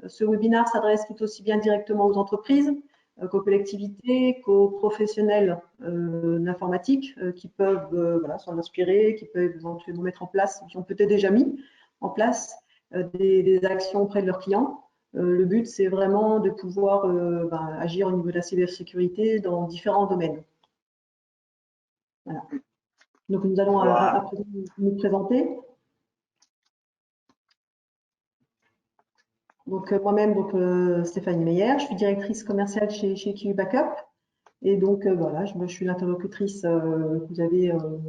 Ce webinaire s'adresse tout aussi bien directement aux entreprises qu'aux collectivités, qu'aux professionnels d'informatique qui peuvent voilà, s'en inspirer, qui peuvent éventuellement mettre en place, qui ont peut-être déjà mis en place des actions auprès de leurs clients. Le but, c'est vraiment de pouvoir agir au niveau de la cybersécurité dans différents domaines. Voilà. Donc, nous allons à présent nous présenter. Donc, moi-même, Stéphanie Meyer, je suis directrice commerciale chez Kiwi Backup. Et donc, voilà, je suis l'interlocutrice que vous avez, on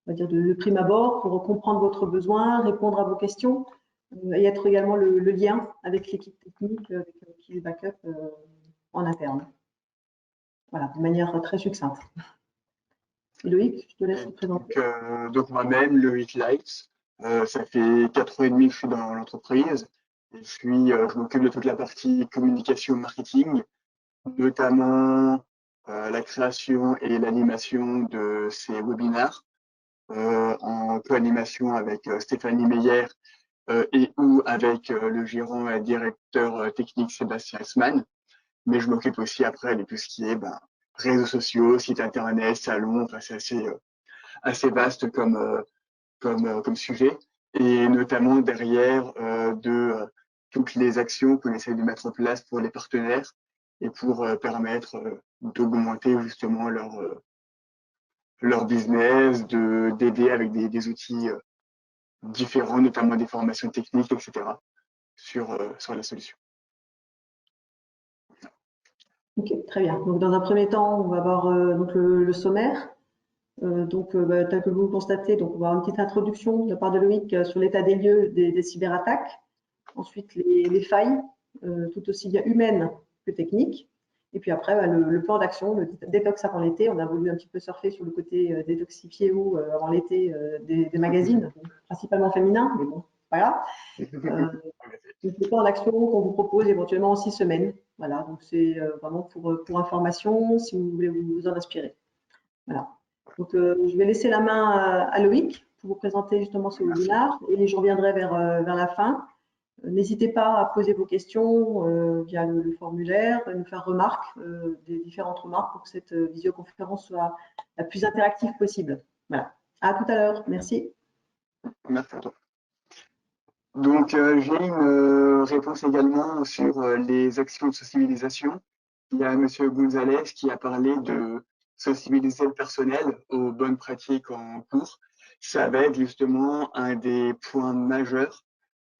va dire, de prime abord pour comprendre votre besoin, répondre à vos questions et être également le lien avec l'équipe technique, avec Kiwi Backup en interne. Voilà, de manière très succincte. Et Loïc, je te laisse te présenter. Donc moi-même, Loïc Lights, ça fait 4 ans et demi que je suis dans l'entreprise. Et je m'occupe de toute la partie communication marketing, notamment la création et l'animation de ces webinaires en co-animation avec Stéphanie Meyer et ou avec le gérant et directeur technique Sébastien Hessman. Mais je m'occupe aussi après de tout ce qui est réseaux sociaux, site internet, salon, enfin c'est assez vaste comme sujet, et notamment derrière toutes les actions qu'on essaie de mettre en place pour les partenaires et pour permettre d'augmenter justement leur business, d'aider avec des outils différents, notamment des formations techniques, etc. sur la solution. Ok, très bien. Donc, dans un premier temps, on va voir donc le sommaire. Tel que vous le constatez, donc on va avoir une petite introduction de la part de Loïc sur l'état des lieux des cyberattaques. Ensuite, les failles, tout aussi bien humaines que techniques. Et puis après, le plan d'action, le détox avant l'été. On a voulu un petit peu surfer sur le côté détoxifié ou avant l'été des magazines, principalement féminins, mais bon, voilà. Le plan d'action qu'on vous propose éventuellement en 6 semaines. Voilà, donc c'est vraiment pour information, si vous voulez vous en inspirer. Voilà. Donc, je vais laisser la main à Loïc pour vous présenter justement ce webinaire et je reviendrai vers la fin. N'hésitez pas à poser vos questions via le formulaire, nous faire remarque, des différentes remarques pour que cette visioconférence soit la plus interactive possible. Voilà. À tout à l'heure. Merci. Merci à toi. Donc, j'ai une réponse également sur les actions de sensibilisation. Il y a M. Gonzalez qui a parlé de sensibiliser le personnel aux bonnes pratiques en cours. Ça va être justement un des points majeurs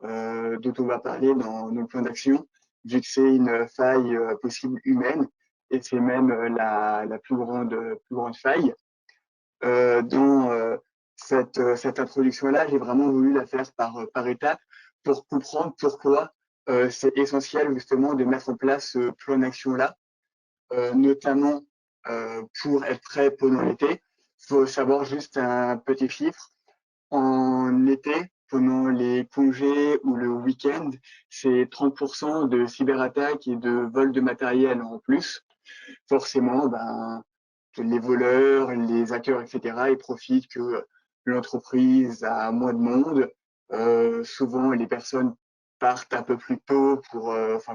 dont on va parler dans le plan d'action, vu que c'est une faille possible humaine, et c'est même la plus grande faille. Dans cette introduction-là, j'ai vraiment voulu la faire par étapes pour comprendre pourquoi c'est essentiel justement de mettre en place ce plan d'action-là, notamment pour être prêt pendant l'été. Il faut savoir juste un petit chiffre. En été, pendant les congés ou le week-end, c'est 30% de cyberattaques et de vols de matériel en plus. Forcément, les voleurs, les hackers, etc., ils profitent que l'entreprise a moins de monde. Souvent, les personnes partent un peu plus tôt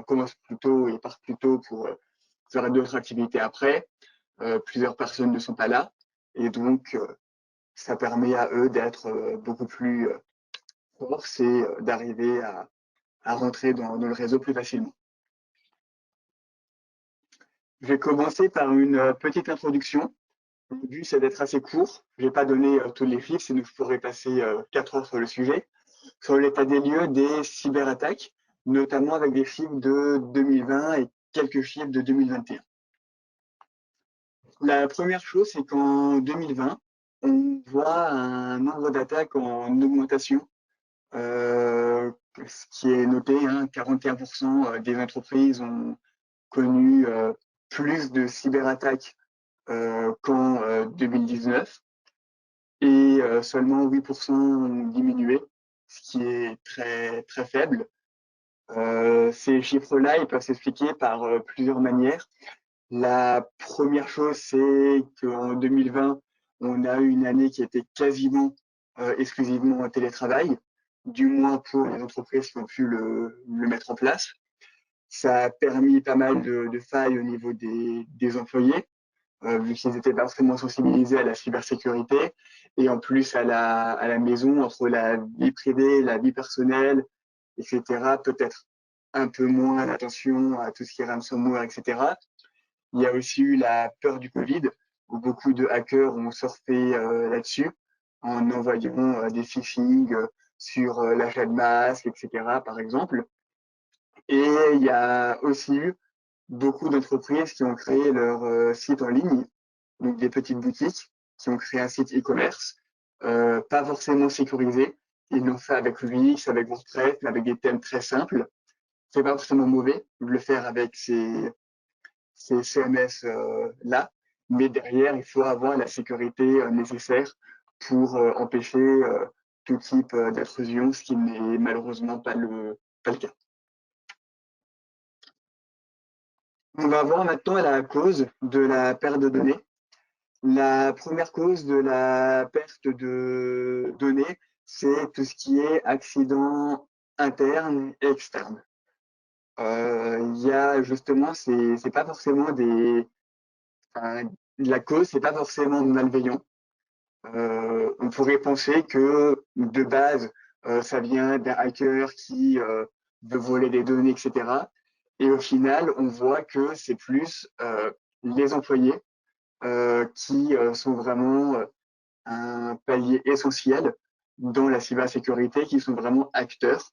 commencent plus tôt et partent plus tôt pour faire d'autres activités après. Plusieurs personnes ne sont pas là. Et donc, ça permet à eux d'être beaucoup plus forts et d'arriver à rentrer dans le réseau plus facilement. Je vais commencer par une petite introduction. Le but, c'est d'être assez court. Je ne vais pas donner tous les chiffres, sinon je pourrais passer 4 heures sur le sujet. Sur l'état des lieux des cyberattaques, notamment avec des chiffres de 2020 et quelques chiffres de 2021. La première chose, c'est qu'en 2020, on voit un nombre d'attaques en augmentation, ce qui est noté, 41% des entreprises ont connu plus de cyberattaques qu'en 2019 et seulement 8% ont diminué, ce qui est très, très faible. Ces chiffres-là, ils peuvent s'expliquer par plusieurs manières. La première chose, c'est qu'en 2020, on a eu une année qui était quasiment exclusivement en télétravail, du moins pour les entreprises qui ont pu le mettre en place. Ça a permis pas mal de failles au niveau des employés, vu qu'ils n'étaient pas forcément sensibilisés à la cybersécurité. Et en plus, à la maison, entre la vie privée, la vie personnelle, etc., peut-être un peu moins d'attention à tout ce qui est ransomware, etc. Il y a aussi eu la peur du Covid, où beaucoup de hackers ont surfé là-dessus, en envoyant des phishing sur l'achat de masques, etc., par exemple. Et il y a aussi eu beaucoup d'entreprises qui ont créé leur site en ligne, donc des petites boutiques qui ont créé un site e-commerce, pas forcément sécurisé. Ils l'ont fait avec Wix, avec WordPress, mais avec des thèmes très simples. C'est pas forcément mauvais de le faire avec ces CMS là, mais derrière, il faut avoir la sécurité nécessaire pour empêcher tout type d'intrusion, ce qui n'est malheureusement pas le cas. On va voir maintenant la cause de la perte de données. La première cause de la perte de données, c'est tout ce qui est accident interne et externe. Il y a justement, c'est pas forcément la cause, c'est pas forcément malveillant. On pourrait penser que de base, ça vient d'un hacker qui veut voler des données, etc. Et au final, on voit que c'est plus les employés qui sont vraiment un palier essentiel dans la cybersécurité, qui sont vraiment acteurs.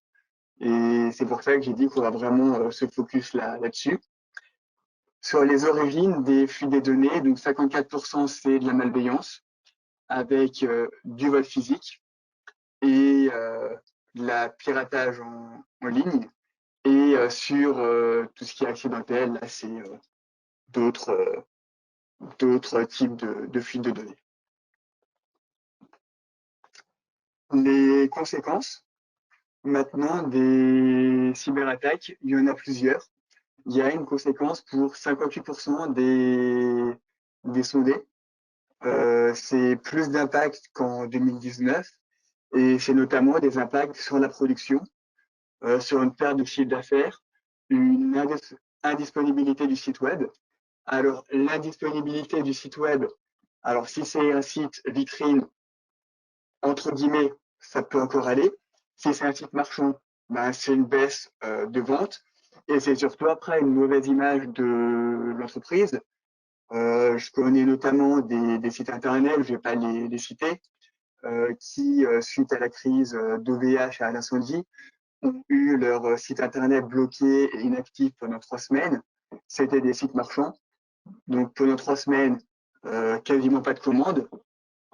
Et c'est pour ça que j'ai dit qu'on va vraiment se focus là-dessus. Sur les origines des fuites des données, donc 54% c'est de la malveillance, avec du vol physique et de la piratage en ligne. Et sur tout ce qui est accidentel, là, c'est d'autres types de fuites de données. Les conséquences, maintenant, des cyberattaques, il y en a plusieurs. Il y a une conséquence pour 58% des sondés. C'est plus d'impact qu'en 2019 et c'est notamment des impacts sur la production, sur une perte de chiffre d'affaires, une indisponibilité du site web. Alors, l'indisponibilité du site web, alors si c'est un site vitrine, entre guillemets, ça peut encore aller. Si c'est un site marchand, ben, c'est une baisse de vente et c'est surtout après une mauvaise image de l'entreprise. Je connais notamment des sites internet, je ne vais pas les citer, qui, suite à la crise d'OVH à l'incendie, ont eu leur site internet bloqué et inactif pendant 3 semaines. C'était des sites marchands. Donc pendant 3 semaines, quasiment pas de commandes.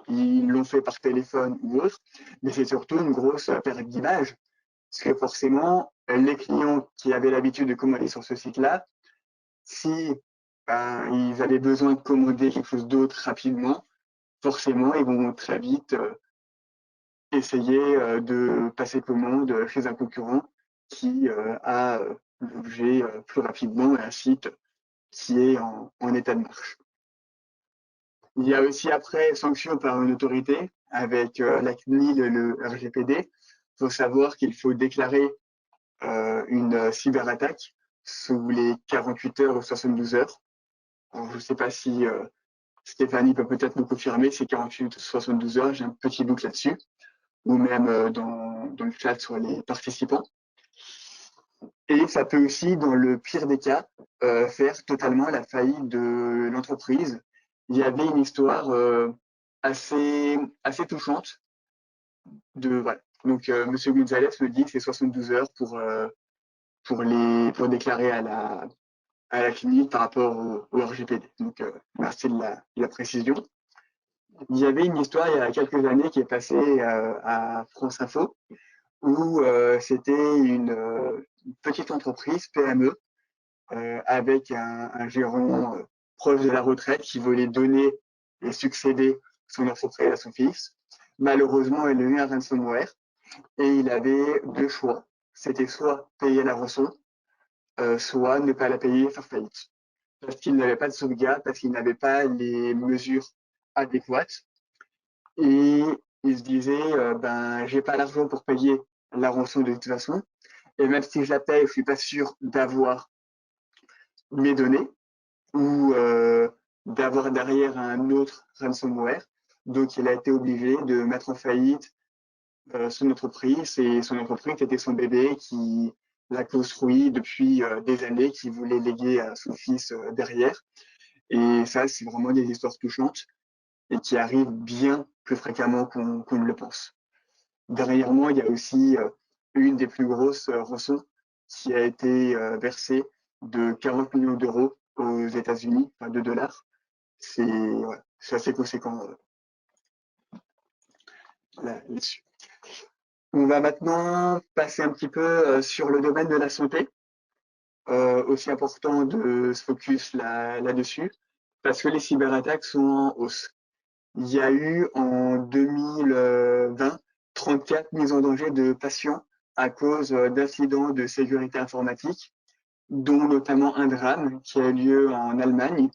Ils l'ont fait par téléphone ou autre, mais c'est surtout une grosse perte d'image. Parce que forcément, les clients qui avaient l'habitude de commander sur ce site-là, si ben, ils avaient besoin de commander quelque chose d'autre rapidement, forcément, ils vont très vite essayer de passer commande chez un concurrent qui a l'objet plus rapidement et un site qui est en état de marche. Il y a aussi après sanction par une autorité avec la CNIL et le RGPD. Il faut savoir qu'il faut déclarer une cyberattaque sous les 48 heures ou 72 heures. Alors, je ne sais pas si Stéphanie peut peut-être nous confirmer, c'est 48 ou 72 heures, j'ai un petit doute là-dessus, ou même dans le chat sur les participants. Et ça peut aussi, dans le pire des cas, faire totalement la faillite de l'entreprise. Il y avait une histoire assez touchante voilà. Donc, Monsieur Gonzalez me dit que c'est 72 heures pour déclarer à la CNIL par rapport au RGPD. Donc, merci de la précision. Il y avait une histoire il y a quelques années qui est passée à France Info où c'était une petite entreprise PME avec un gérant proche de la retraite qui voulait donner et succéder son entreprise à son fils. Malheureusement, il a eu un ransomware et il avait 2 choix. C'était soit payer la rançon, soit ne pas la payer et faire faillite. Parce qu'il n'avait pas de sauvegarde, parce qu'il n'avait pas les mesures adéquates. Et il se disait, ben, j'ai pas l'argent pour payer la rançon de toute façon. Et même si je la paye, je suis pas sûr d'avoir mes données ou d'avoir derrière un autre ransomware. Donc, il a été obligé de mettre en faillite son entreprise, et son entreprise était son bébé qui l'a construit depuis des années, qui voulait léguer à son fils derrière. Et ça, c'est vraiment des histoires touchantes et qui arrivent bien plus fréquemment qu'on ne le pense. Derrière moi, il y a aussi une des plus grosses rançons qui a été versée de 40 millions d'euros aux États-Unis, enfin de dollars. C'est ouais, assez conséquent là-dessus. On va maintenant passer un petit peu sur le domaine de la santé, aussi important de se focus là-dessus, parce que les cyberattaques sont en hausse. Il y a eu en 2020 34 mises en danger de patients à cause d'incidents de sécurité informatique, dont notamment un drame qui a eu lieu en Allemagne,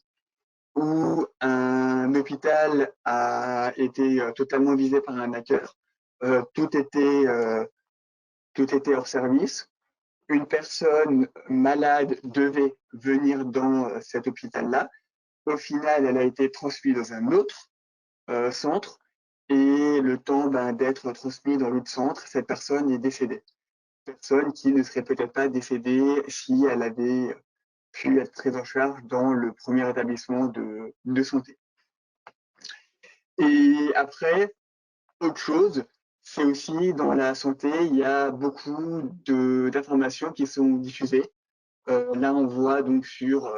où un hôpital a été totalement visé par un hacker. Tout était hors service. Une personne malade devait venir dans cet hôpital-là. Au final, elle a été transmise dans un autre centre et le temps d'être transmis dans l'autre centre, cette personne est décédée. Personne qui ne serait peut-être pas décédée si elle avait pu être prise en charge dans le premier établissement de santé. Et après, autre chose, c'est aussi dans la santé, il y a beaucoup d'informations qui sont diffusées. Là, on voit donc sur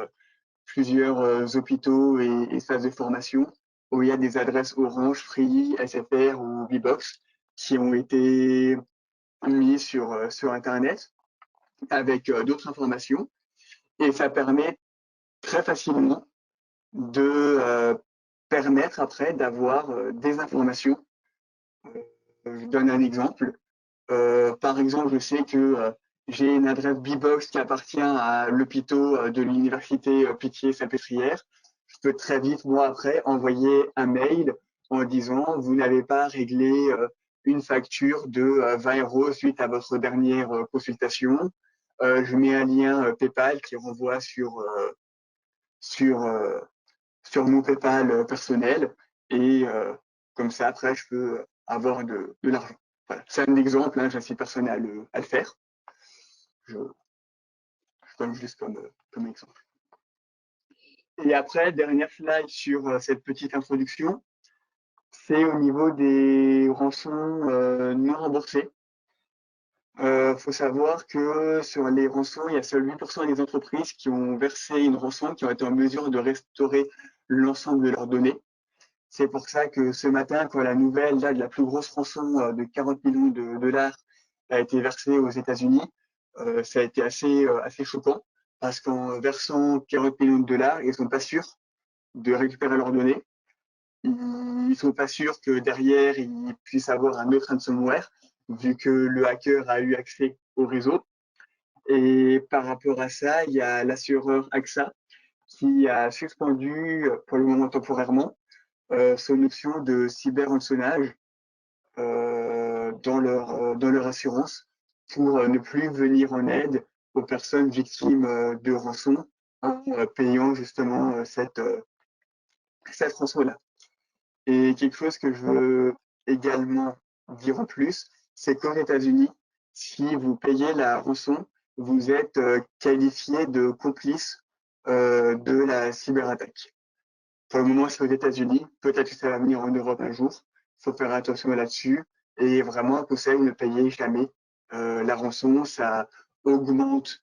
plusieurs hôpitaux et espaces de formation où il y a des adresses Orange, Free, SFR ou Bbox qui ont été mises sur Internet avec d'autres informations. Et ça permet très facilement de permettre après d'avoir des informations. Je donne un exemple. Par exemple, je sais que j'ai une adresse Bbox qui appartient à l'hôpital de l'université Pitié-Salpêtrière. Je peux très vite, moi, après, envoyer un mail en disant vous n'avez pas réglé une facture de 20 euros suite à votre dernière consultation. Je mets un lien PayPal qui renvoie sur, sur mon PayPal personnel et comme ça, après, je peux avoir de l'argent. Voilà. C'est un exemple, hein, j'incite personne à le faire. Je donne juste comme exemple. Et après, dernière slide sur cette petite introduction, c'est au niveau des rançons non remboursées. Faut savoir que sur les rançons, il y a seuls 8% des entreprises qui ont versé une rançon, qui ont été en mesure de restaurer l'ensemble de leurs données. C'est pour ça que ce matin, quand la nouvelle là, de la plus grosse rançon de 40 millions de dollars a été versée aux États-Unis, ça a été assez choquant parce qu'en versant 40 millions de dollars, ils ne sont pas sûrs de récupérer leurs données. Ils ne sont pas sûrs que derrière, ils puissent avoir un autre ransomware, vu que le hacker a eu accès au réseau. Et par rapport à ça, il y a l'assureur AXA qui a suspendu, pour le moment temporairement, son option de cyber-rançonnage dans leur assurance pour ne plus venir en aide aux personnes victimes de rançon en payant justement cette rançon-là. Et quelque chose que je veux également dire en plus, c'est qu'aux États-Unis, si vous payez la rançon, vous êtes qualifié de complice de la cyberattaque. Pour le moment, c'est aux États-Unis. Peut-être que ça va venir en Europe un jour. Il faut faire attention là-dessus. Et vraiment, un conseil, ne payez jamais la rançon. Ça augmente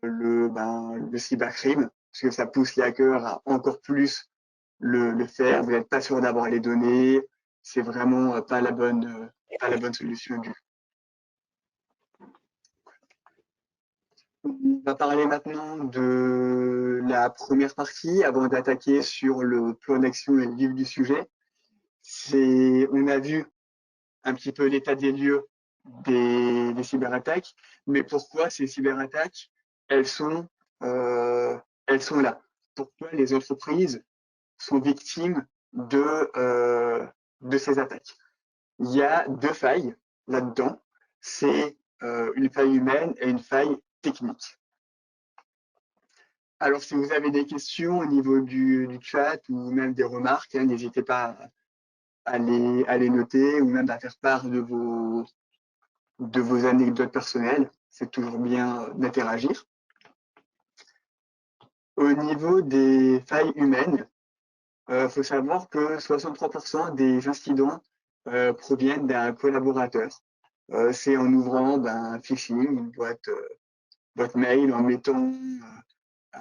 le cybercrime, parce que ça pousse les hackers à encore plus le faire. Vous n'êtes pas sûr d'avoir les données. C'est vraiment pas la bonne solution. On va parler maintenant de la première partie avant d'attaquer sur le plan d'action et le vif du sujet. On a vu un petit peu l'état des lieux des cyberattaques, mais pourquoi ces cyberattaques, elles sont, euh, elles sont là? Pourquoi les entreprises sont victimes de ces attaques? Il y a deux failles là-dedans. C'est une faille humaine et une faille technique. Alors, si vous avez des questions au niveau du chat ou même des remarques, hein, n'hésitez pas à les noter ou même à faire part de vos anecdotes personnelles. C'est toujours bien d'interagir. Au niveau des failles humaines, faut savoir que 63% des incidents proviennent d'un collaborateur. C'est en ouvrant un phishing, une boîte mail, en mettant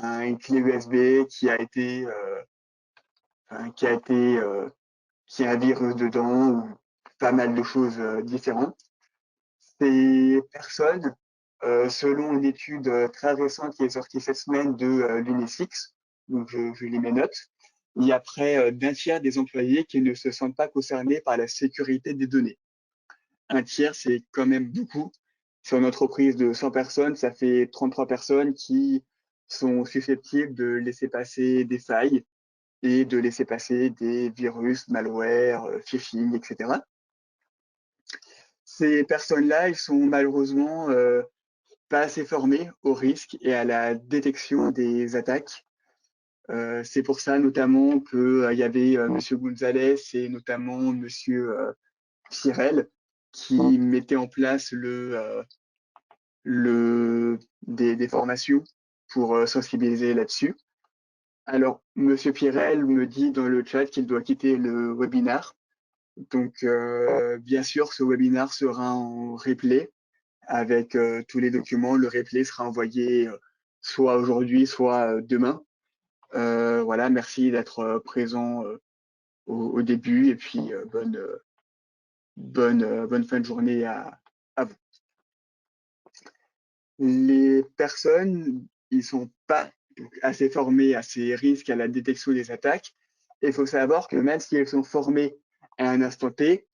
une clé USB qui a un virus dedans ou pas mal de choses différentes. Ces personnes, selon une étude très récente qui est sortie cette semaine de l'UNICEF, donc je lis mes notes, il y a près d'un tiers des employés qui ne se sentent pas concernés par la sécurité des données. Un tiers, c'est quand même beaucoup. Sur une entreprise de 100 personnes, ça fait 33 personnes qui sont susceptibles de laisser passer des failles et de laisser passer des virus, malware, phishing, etc. Ces personnes-là, ils sont malheureusement pas assez formées au risque et à la détection des attaques. C'est pour ça notamment qu'il y avait Monsieur Gonzalez et notamment Monsieur Pirel qui mettaient en place des formations pour sensibiliser là-dessus. Alors, Monsieur Pirel me dit dans le chat qu'il doit quitter le webinaire. Donc, bien sûr, ce webinaire sera en replay avec tous les documents. Le replay sera envoyé soit aujourd'hui, soit demain. Voilà, merci d'être présent au début et puis bonne fin de journée à vous. Les personnes, ils sont pas assez formées à ces risques, à la détection des attaques. Il faut savoir que même si elles sont formées à un instant T,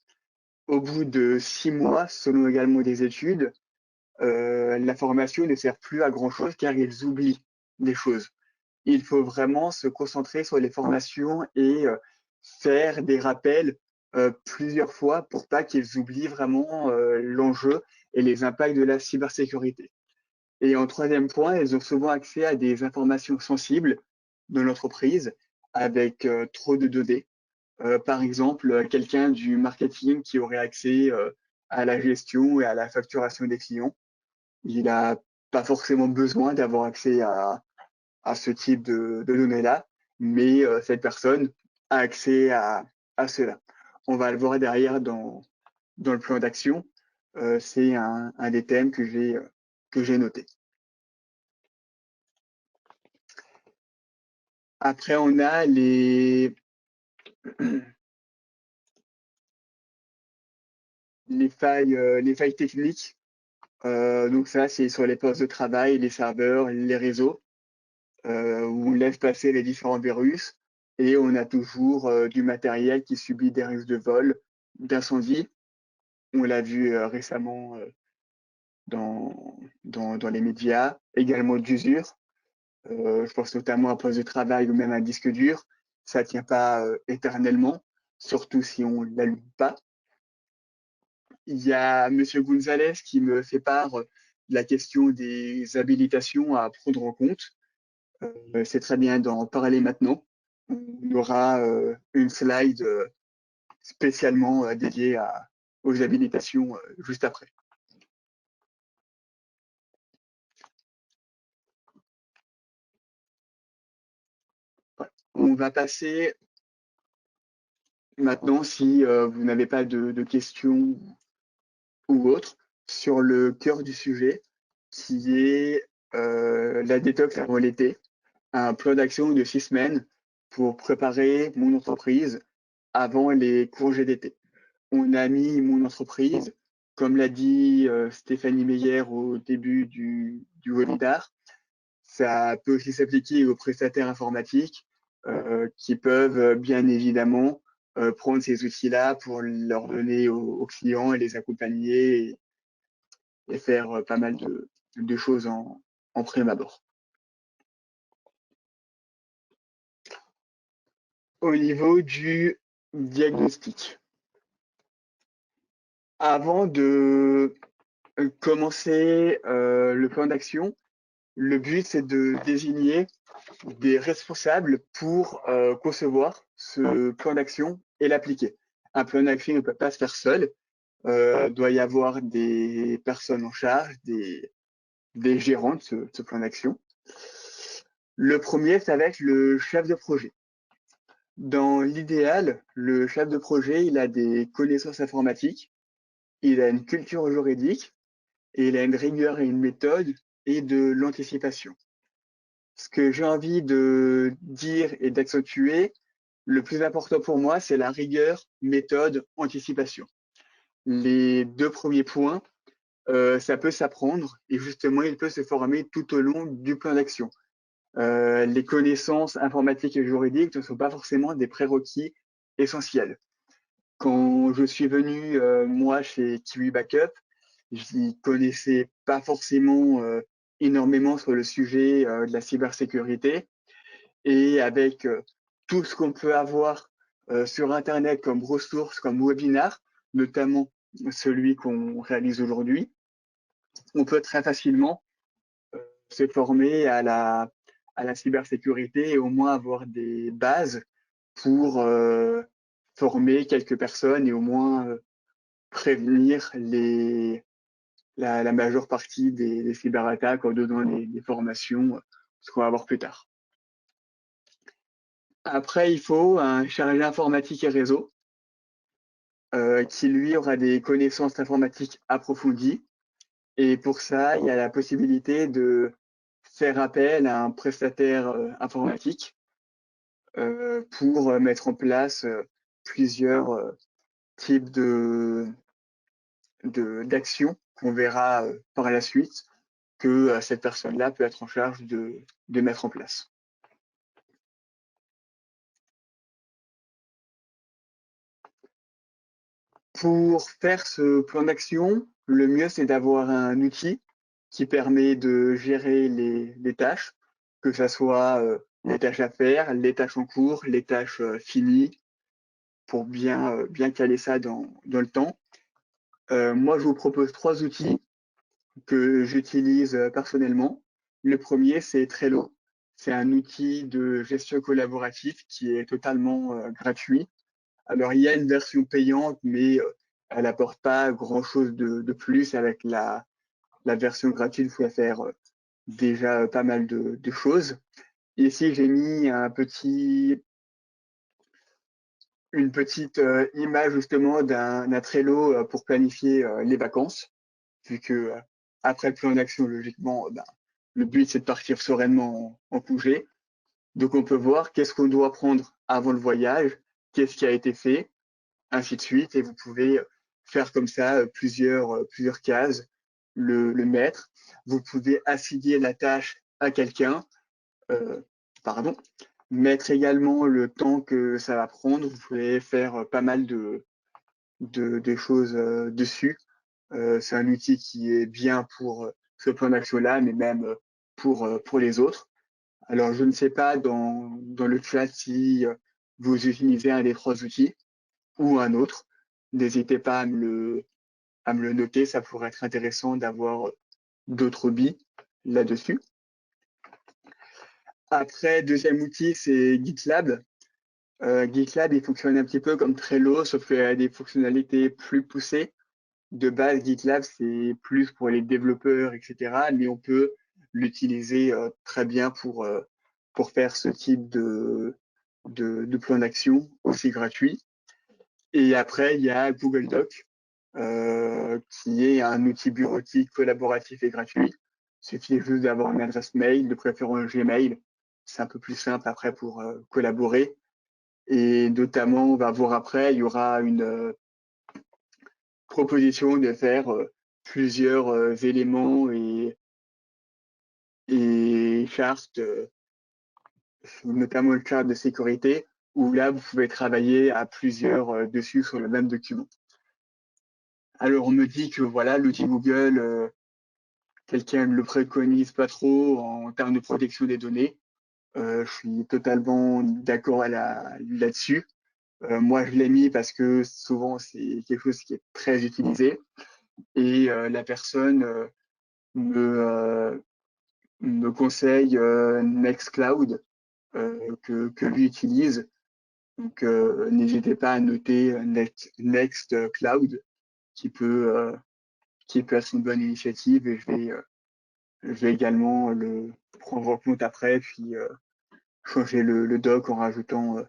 au bout de 6 mois, selon également des études, la formation ne sert plus à grand-chose car ils oublient des choses. Il faut vraiment se concentrer sur les formations et faire des rappels plusieurs fois pour pas qu'ils oublient vraiment l'enjeu et les impacts de la cybersécurité. Et en troisième point, elles ont souvent accès à des informations sensibles de l'entreprise avec trop de données. Par exemple, quelqu'un du marketing qui aurait accès à la gestion et à la facturation des clients, il n'a pas forcément besoin d'avoir accès à ce type de données-là, mais cette personne a accès à cela. On va le voir derrière dans le plan d'action. C'est un des thèmes que j'ai noté. Après, on a les failles techniques. Donc ça, c'est sur les postes de travail, les serveurs, les réseaux, où on laisse passer les différents virus. Et on a toujours du matériel qui subit des risques de vol, d'incendie. On l'a vu récemment dans les médias, également d'usure. Je pense notamment à un poste de travail ou même un disque dur. Ça ne tient pas éternellement, surtout si on ne l'allume pas. Il y a Monsieur Gonzalez qui me fait part de la question des habilitations à prendre en compte. C'est très bien d'en parler maintenant. On aura une slide spécialement dédiée aux habilitations juste après. Voilà. On va passer maintenant, si vous n'avez pas de questions ou autres, sur le cœur du sujet, qui est la détox avant l'été, un plan d'action de 6 semaines pour préparer mon entreprise avant les congés d'été. On a mis mon entreprise, comme l'a dit Stéphanie Meyer au début du webinaire, ça peut aussi s'appliquer aux prestataires informatiques qui peuvent bien évidemment prendre ces outils-là pour leur donner aux clients et les accompagner et faire pas mal de choses en prime abord. Au niveau du diagnostic, avant de commencer le plan d'action, le but c'est de désigner des responsables pour concevoir ce plan d'action et l'appliquer. Un plan d'action ne peut pas se faire seul. Doit y avoir des personnes en charge, des gérants de ce plan d'action. Le premier, ça va être le chef de projet. Dans l'idéal, le chef de projet, il a des connaissances informatiques, il a une culture juridique, et il a une rigueur et une méthode et de l'anticipation. Ce que j'ai envie de dire et d'accentuer, le plus important pour moi, c'est la rigueur, méthode, anticipation. Les deux premiers points, ça peut s'apprendre et justement, il peut se former tout au long du plan d'action. Les connaissances informatiques et juridiques ne sont pas forcément des prérequis essentiels. Quand je suis venu, moi, chez Kiwi Backup, je n'y connaissais pas forcément énormément sur le sujet de la cybersécurité. Et avec tout ce qu'on peut avoir sur Internet comme ressources, comme webinaire, notamment celui qu'on réalise aujourd'hui, on peut très facilement se former à la cybersécurité et au moins avoir des bases pour former quelques personnes et au moins prévenir la majeure partie des cyberattaques en donnant des formations, ce qu'on va voir plus tard. Après, il faut un chargé informatique et réseau qui, lui, aura des connaissances informatiques approfondies. Et pour ça, il y a la possibilité de faire appel à un prestataire informatique pour mettre en place plusieurs types d'actions qu'on verra par la suite que cette personne-là peut être en charge de mettre en place. Pour faire ce plan d'action, le mieux, c'est d'avoir un outil qui permet de gérer les tâches, que ce soit les tâches à faire, les tâches en cours, les tâches finies, pour bien caler ça dans le temps. Moi, je vous propose 3 outils que j'utilise personnellement. Le premier, c'est Trello. C'est un outil de gestion collaborative qui est totalement gratuit. Alors, il y a une version payante, mais elle n'apporte pas grand-chose de plus. Avec la version gratuite, vous pouvez faire déjà pas mal de choses. Ici, j'ai mis une petite image justement d'un Trello pour planifier les vacances, vu que après le plan d'action, logiquement, le but, c'est de partir sereinement en congé. Donc, on peut voir qu'est-ce qu'on doit prendre avant le voyage, qu'est-ce qui a été fait, ainsi de suite. Et vous pouvez faire comme ça plusieurs cases, le mettre. Vous pouvez assigner la tâche à quelqu'un, pardon, mettre également le temps que ça va prendre. Vous pouvez faire pas mal de choses dessus. C'est un outil qui est bien pour ce plan d'action-là, mais même pour les autres. Alors, je ne sais pas dans le chat si vous utilisez un des 3 outils ou un autre. N'hésitez pas à me le noter, ça pourrait être intéressant d'avoir d'autres billes là-dessus. Après, deuxième outil, c'est GitLab. GitLab, il fonctionne un petit peu comme Trello, sauf qu'il a des fonctionnalités plus poussées. De base, GitLab, c'est plus pour les développeurs, etc. Mais on peut l'utiliser très bien pour faire ce type de plan d'action aussi gratuit. Et après, il y a Google Doc, qui est un outil bureautique collaboratif et gratuit. Il suffit juste d'avoir une adresse mail, de préférence Gmail. C'est un peu plus simple après pour collaborer. Et notamment, on va voir après, il y aura une proposition de faire plusieurs éléments et chartes, notamment le chart de sécurité, où là, vous pouvez travailler à plusieurs dessus sur le même document. Alors, on me dit que voilà, l'outil Google, quelqu'un ne le préconise pas trop en termes de protection des données. Je suis totalement d'accord là-dessus. Moi, je l'ai mis parce que souvent, c'est quelque chose qui est très utilisé et la personne me me conseille Nextcloud que lui utilise. Donc, n'hésitez pas à noter Nextcloud qui peut être une bonne initiative et je vais également le prendre en compte après, puis changer le doc en rajoutant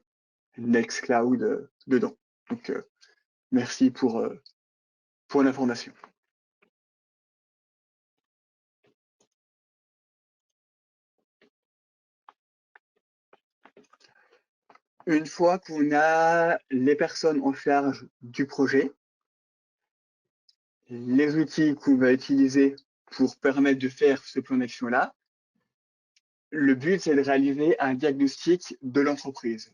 Nextcloud dedans. Donc, merci pour l'information. Une fois qu'on a les personnes en charge du projet, les outils qu'on va utiliser pour permettre de faire ce plan d'action-là, le but, c'est de réaliser un diagnostic de l'entreprise.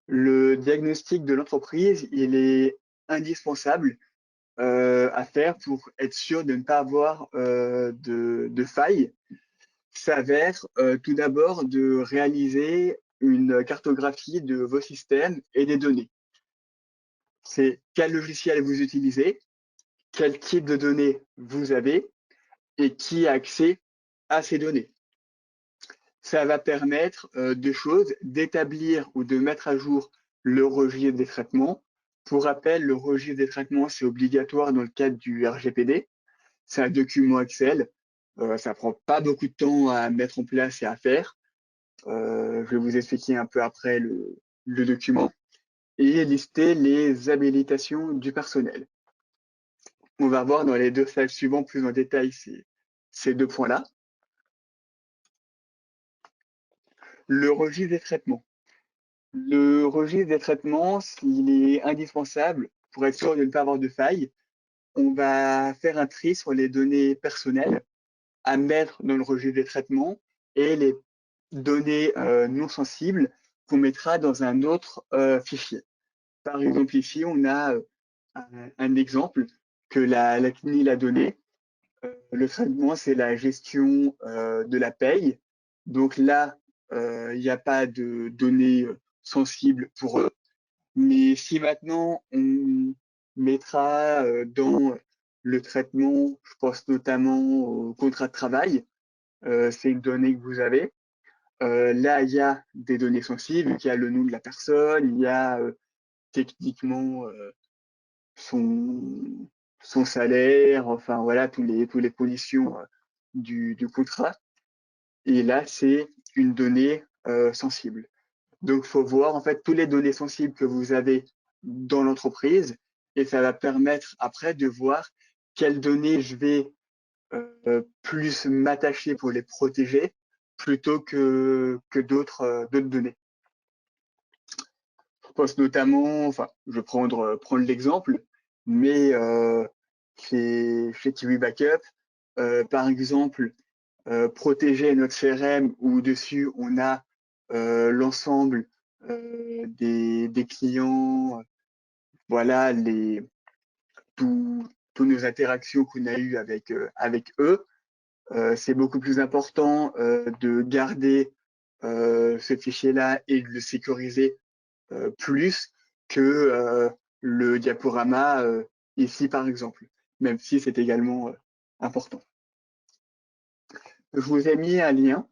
Le diagnostic de l'entreprise, il est indispensable à faire pour être sûr de ne pas avoir de failles. Ça va être tout d'abord de réaliser une cartographie de vos systèmes et des données. C'est quel logiciel vous utilisez, quel type de données vous avez et qui a accès à ces données. Ça va permettre deux choses, d'établir ou de mettre à jour le registre des traitements. Pour rappel, le registre des traitements, c'est obligatoire dans le cadre du RGPD. C'est un document Excel. Ça prend pas beaucoup de temps à mettre en place et à faire. Je vais vous expliquer un peu après le document. Et lister les habilitations du personnel. On va voir dans les deux slides suivants plus en détail ces deux points-là. Le registre des traitements. Le registre des traitements, il est indispensable pour être sûr de ne pas avoir de faille. On va faire un tri sur les données personnelles à mettre dans le registre des traitements et les données non sensibles qu'on mettra dans un autre fichier. Par exemple, ici, on a un exemple que la CNIL a donné. Le traitement, c'est la gestion de la paye. Donc là, il n'y a pas de données sensibles pour eux. Mais si maintenant on mettra dans le traitement, je pense notamment au contrat de travail, c'est une donnée que vous avez. Là, il y a des données sensibles, il y a le nom de la personne, il y a techniquement son salaire, enfin voilà, tous les conditions du contrat. Et là, c'est une donnée sensible. Donc, il faut voir en fait toutes les données sensibles que vous avez dans l'entreprise et ça va permettre après de voir quelles données je vais plus m'attacher pour les protéger plutôt que d'autres données. Je pense notamment, enfin, je vais prendre l'exemple, mais chez Kiwi Backup, par exemple, protéger notre CRM où dessus on a l'ensemble des clients, voilà, toutes nos interactions qu'on a eues avec eux. C'est beaucoup plus important de garder ce fichier-là et de le sécuriser plus que le diaporama ici, par exemple, même si c'est également important. Je vous ai mis un lien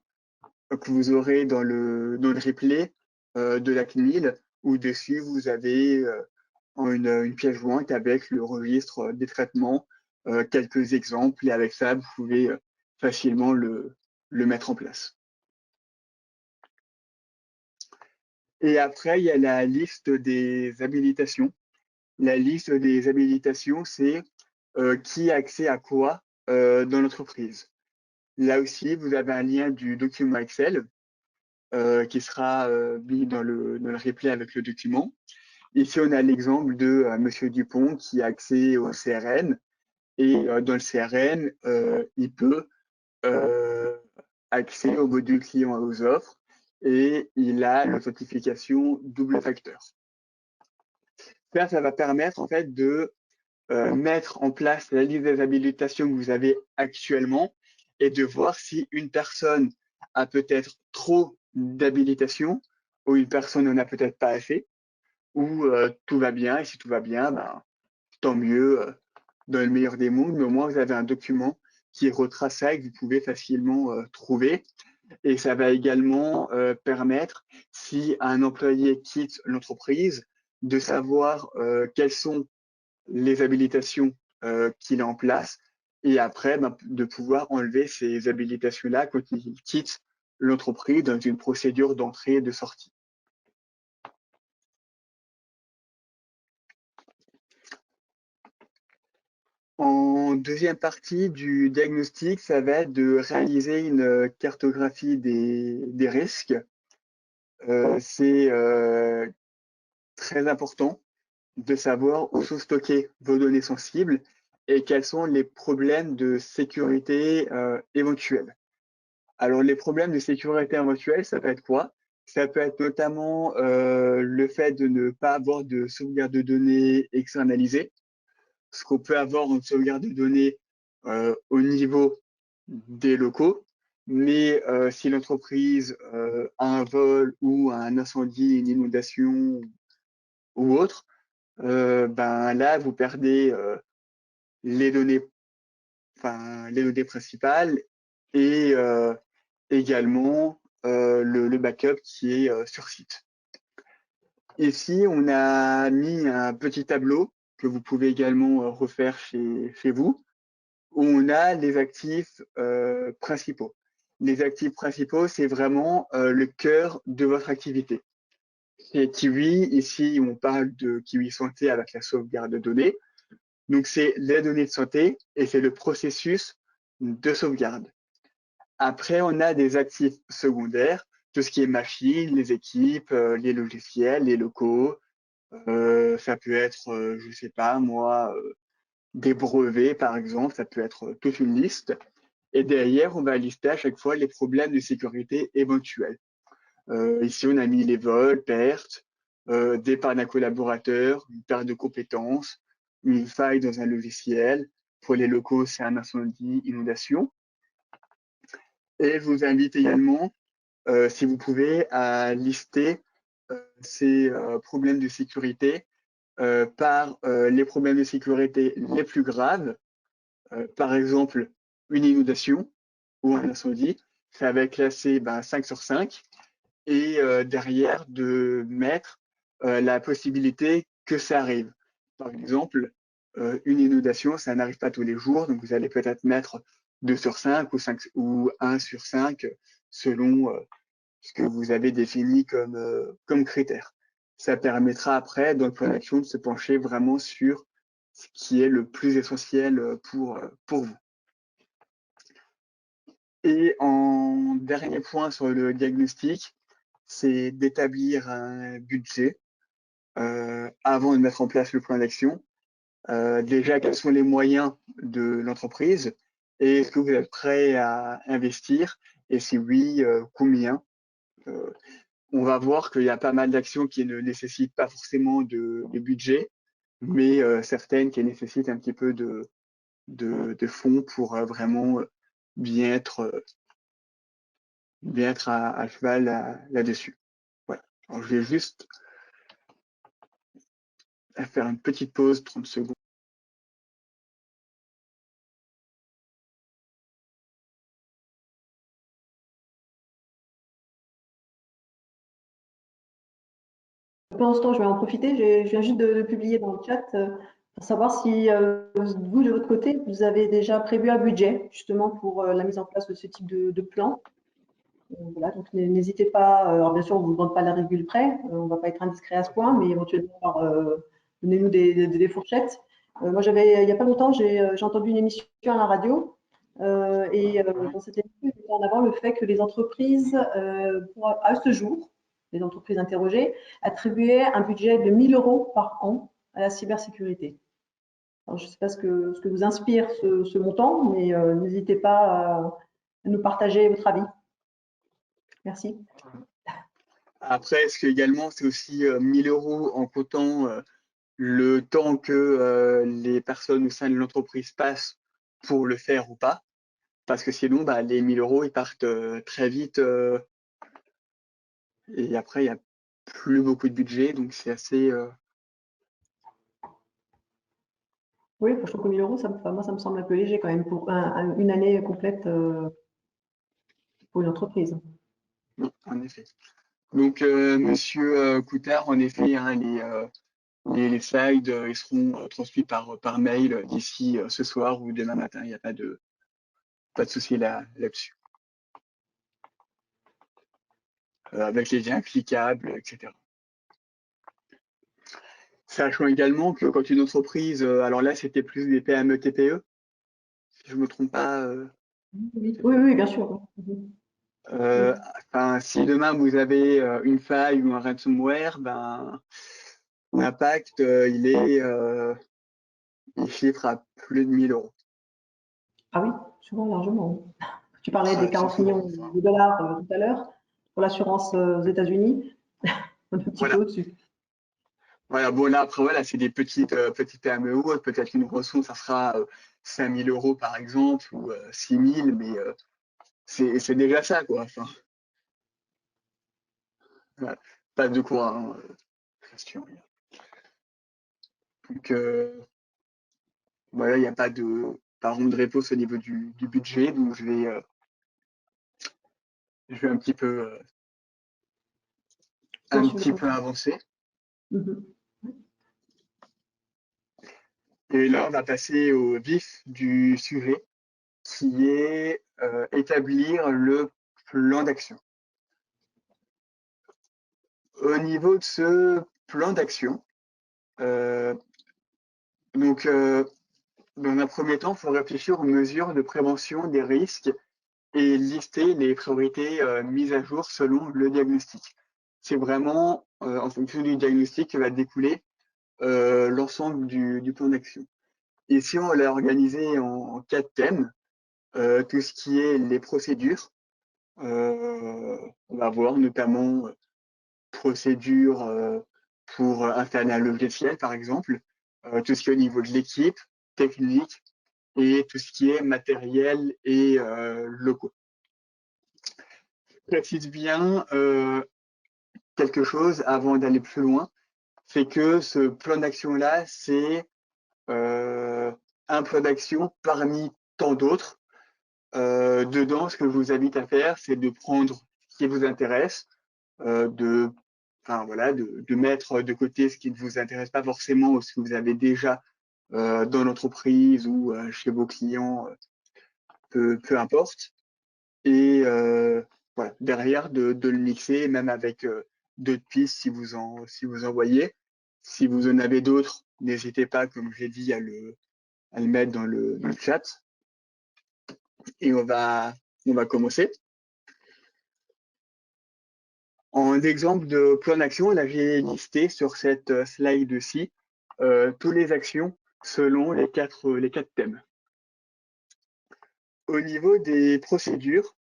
que vous aurez dans le replay de la CNIL, où dessus vous avez une pièce jointe avec le registre des traitements, quelques exemples, et avec ça, vous pouvez facilement le mettre en place. Et après, il y a la liste des habilitations. La liste des habilitations, c'est qui a accès à quoi dans l'entreprise. Là aussi, vous avez un lien du document Excel qui sera mis dans le replay avec le document. Ici, on a l'exemple de Monsieur Dupont qui a accès au CRN et dans le CRN, il peut accès au module client et aux offres et il a l'authentification double facteur. Ça va permettre en fait de mettre en place la liste des habilitations que vous avez actuellement et de voir si une personne a peut-être trop d'habilitations ou une personne n'en a peut-être pas assez ou tout va bien et si tout va bien, ben, tant mieux dans le meilleur des mondes, mais au moins vous avez un document qui est retraçable, que vous pouvez facilement trouver. Et ça va également permettre, si un employé quitte l'entreprise, de savoir quelles sont les habilitations qu'il a en place et après de pouvoir enlever ces habilitations-là quand il quitte l'entreprise dans une procédure d'entrée et de sortie. En deuxième partie du diagnostic, ça va être de réaliser une cartographie des risques. C'est très important de savoir où sont stockées vos données sensibles et quels sont les problèmes de sécurité éventuels. Alors, les problèmes de sécurité éventuels, ça peut être quoi? Ça peut être notamment le fait de ne pas avoir de sauvegarde de données externalisée, parce qu'on peut avoir une sauvegarde de données au niveau des locaux, mais si l'entreprise a un vol ou un incendie, une inondation ou autre, ben là, vous perdez les données, enfin, les données principales et également le backup qui est sur site. Ici, on a mis un petit tableau que vous pouvez également refaire chez vous, où on a les actifs principaux. Les actifs principaux, c'est vraiment le cœur de votre activité. Chez Kiwi, ici, on parle de Kiwi Santé avec la sauvegarde de données. Donc, c'est les données de santé et c'est le processus de sauvegarde. Après, on a des actifs secondaires, tout ce qui est machines, les équipes, les logiciels, les locaux. Ça peut être, je sais pas moi, des brevets par exemple, ça peut être toute une liste. Et derrière, on va lister à chaque fois les problèmes de sécurité éventuels. Ici, on a mis les vols, pertes, départ d'un collaborateur, une perte de compétences, une faille dans un logiciel. Pour les locaux, c'est un incendie, inondation. Et je vous invite également, si vous pouvez, à lister ces problèmes de sécurité par les problèmes de sécurité les plus graves. Par exemple, une inondation ou un incendie, ça va être classé 5 sur 5. Et derrière, de mettre la possibilité que ça arrive. Par exemple, une inondation, ça n'arrive pas tous les jours, donc vous allez peut-être mettre 2 sur 5 ou 5 ou 1 sur 5 selon ce que vous avez défini comme critère. Ça permettra après, dans le plan d'action, de se pencher vraiment sur ce qui est le plus essentiel pour vous. Et en dernier point sur le diagnostic, c'est d'établir un budget avant de mettre en place le plan d'action. Déjà, quels sont les moyens de l'entreprise et est-ce que vous êtes prêt à investir et si oui, combien? On va voir qu'il y a pas mal d'actions qui ne nécessitent pas forcément de budget, mais certaines qui nécessitent un petit peu de fonds pour vraiment bien être, bien être à cheval là-dessus. Voilà. Alors, je vais juste faire une petite pause, 30 secondes. Pendant ce temps, je vais en profiter. Je viens juste de publier dans le chat pour savoir si vous, de votre côté, vous avez déjà prévu un budget justement pour la mise en place de ce type de plan. Voilà, donc n'hésitez pas. Alors bien sûr, on ne vous demande pas la régule près. On ne va pas être indiscret à ce point, mais éventuellement, donnez-nous des fourchettes. Moi, il n'y a pas longtemps, j'ai entendu une émission à la radio. Dans cette émission, il mettait en avant le fait que les entreprises, à ce jour, les entreprises interrogées, attribuaient un budget de 1 000 € par an à la cybersécurité. Alors, je ne sais pas ce que vous inspire ce montant, mais n'hésitez pas à nous partager votre avis. Merci. Après, ce que également, c'est aussi 1 000 € en comptant le temps que les personnes au sein de l'entreprise passent pour le faire ou pas. Parce que sinon, les 1 000 € ils partent très vite et après, il n'y a plus beaucoup de budget. Donc, c'est assez. Oui, je trouve que 1 000 €, moi, ça me semble un peu léger quand même pour une année complète pour une entreprise. Oui, en effet. Donc, Monsieur Coutard, en effet, hein, les slides, ils seront transmis par mail d'ici ce soir ou demain matin. Il n'y a pas de souci là-dessus. Avec les liens cliquables, etc. Sachant également que quand une entreprise, alors là, c'était plus des PME, TPE, si je me trompe pas, Oui, c'est oui, bien. oui, bien sûr. Mhm. Oui. Enfin, si demain vous avez une faille ou un ransomware, ben, l'impact, il chiffre à plus de 1 000 €. Ah oui, souvent largement. Tu parlais des C'est 40 souvent. millions Enfin, de dollars tout à l'heure pour l'assurance aux États-Unis. On est un petit peu voilà. au-dessus. Voilà, bon là après voilà, c'est des petites PME ou autres. Peut-être qu'une ressource, ça sera 5 000 € par exemple ou 6 000, mais c'est déjà ça quoi. Enfin, voilà. Pas de quoi, hein, question. Donc voilà, il n'y a pas de réponse au niveau du budget, donc je vais un Poursuivre le petit peu contrat. avancer. Mhm. Et là, on va passer au vif du sujet, qui est établir le plan d'action. Au niveau de ce plan d'action, euh, donc dans un premier temps, il faut réfléchir aux mesures de prévention des risques et lister les priorités mises à jour selon le diagnostic. C'est vraiment en fonction du diagnostic que va découler l'ensemble du plan d'action. Et si on l'a organisé en 4 thèmes, tout ce qui est les procédures, on va voir notamment procédures pour installer un logiciel, par exemple, tout ce qui est au niveau de l'équipe, technique, et tout ce qui est matériel et locaux. Je précise bien quelque chose avant d'aller plus loin, c'est que ce plan d'action-là, c'est un plan d'action parmi tant d'autres. Dedans, ce que je vous invite à faire, c'est de prendre ce qui vous intéresse, de, enfin, voilà, de mettre de côté ce qui ne vous intéresse pas forcément ou ce que vous avez déjà dans l'entreprise ou chez vos clients, peu importe. Et voilà, derrière, de le mixer, même avec d'autres pistes si vous en voyez. Si vous en avez d'autres, n'hésitez pas, comme je l'ai dit, à le mettre dans le chat. Et on va commencer. En exemple de plan d'action, là j'ai listé sur cette slide-ci toutes les actions selon les quatre thèmes. Au niveau des procédures,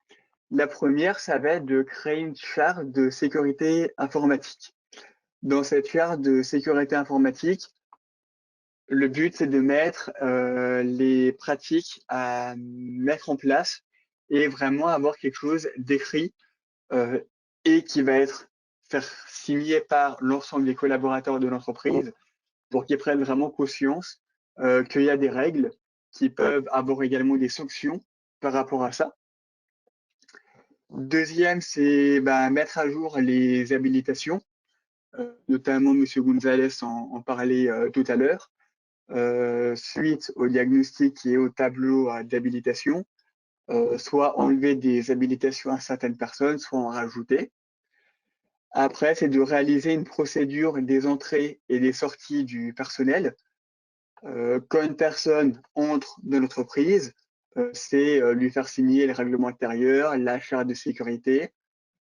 la première, ça va être de créer une charte de sécurité informatique. Dans cette charte de sécurité informatique, le but, c'est de mettre les pratiques à mettre en place et vraiment avoir quelque chose d'écrit euh, et qui va être faire signer par l'ensemble des collaborateurs de l'entreprise pour qu'ils prennent vraiment conscience qu'il y a des règles qui peuvent avoir également des sanctions par rapport à ça. Deuxième, c'est mettre à jour les habilitations, notamment M. Gonzalez en parlait tout à l'heure, suite au diagnostic et au tableau d'habilitation, soit enlever des habilitations à certaines personnes, soit en rajouter. Après, c'est de réaliser une procédure des entrées et des sorties du personnel. Quand une personne entre dans l'entreprise, c'est lui faire signer le règlement intérieur, la charte de sécurité,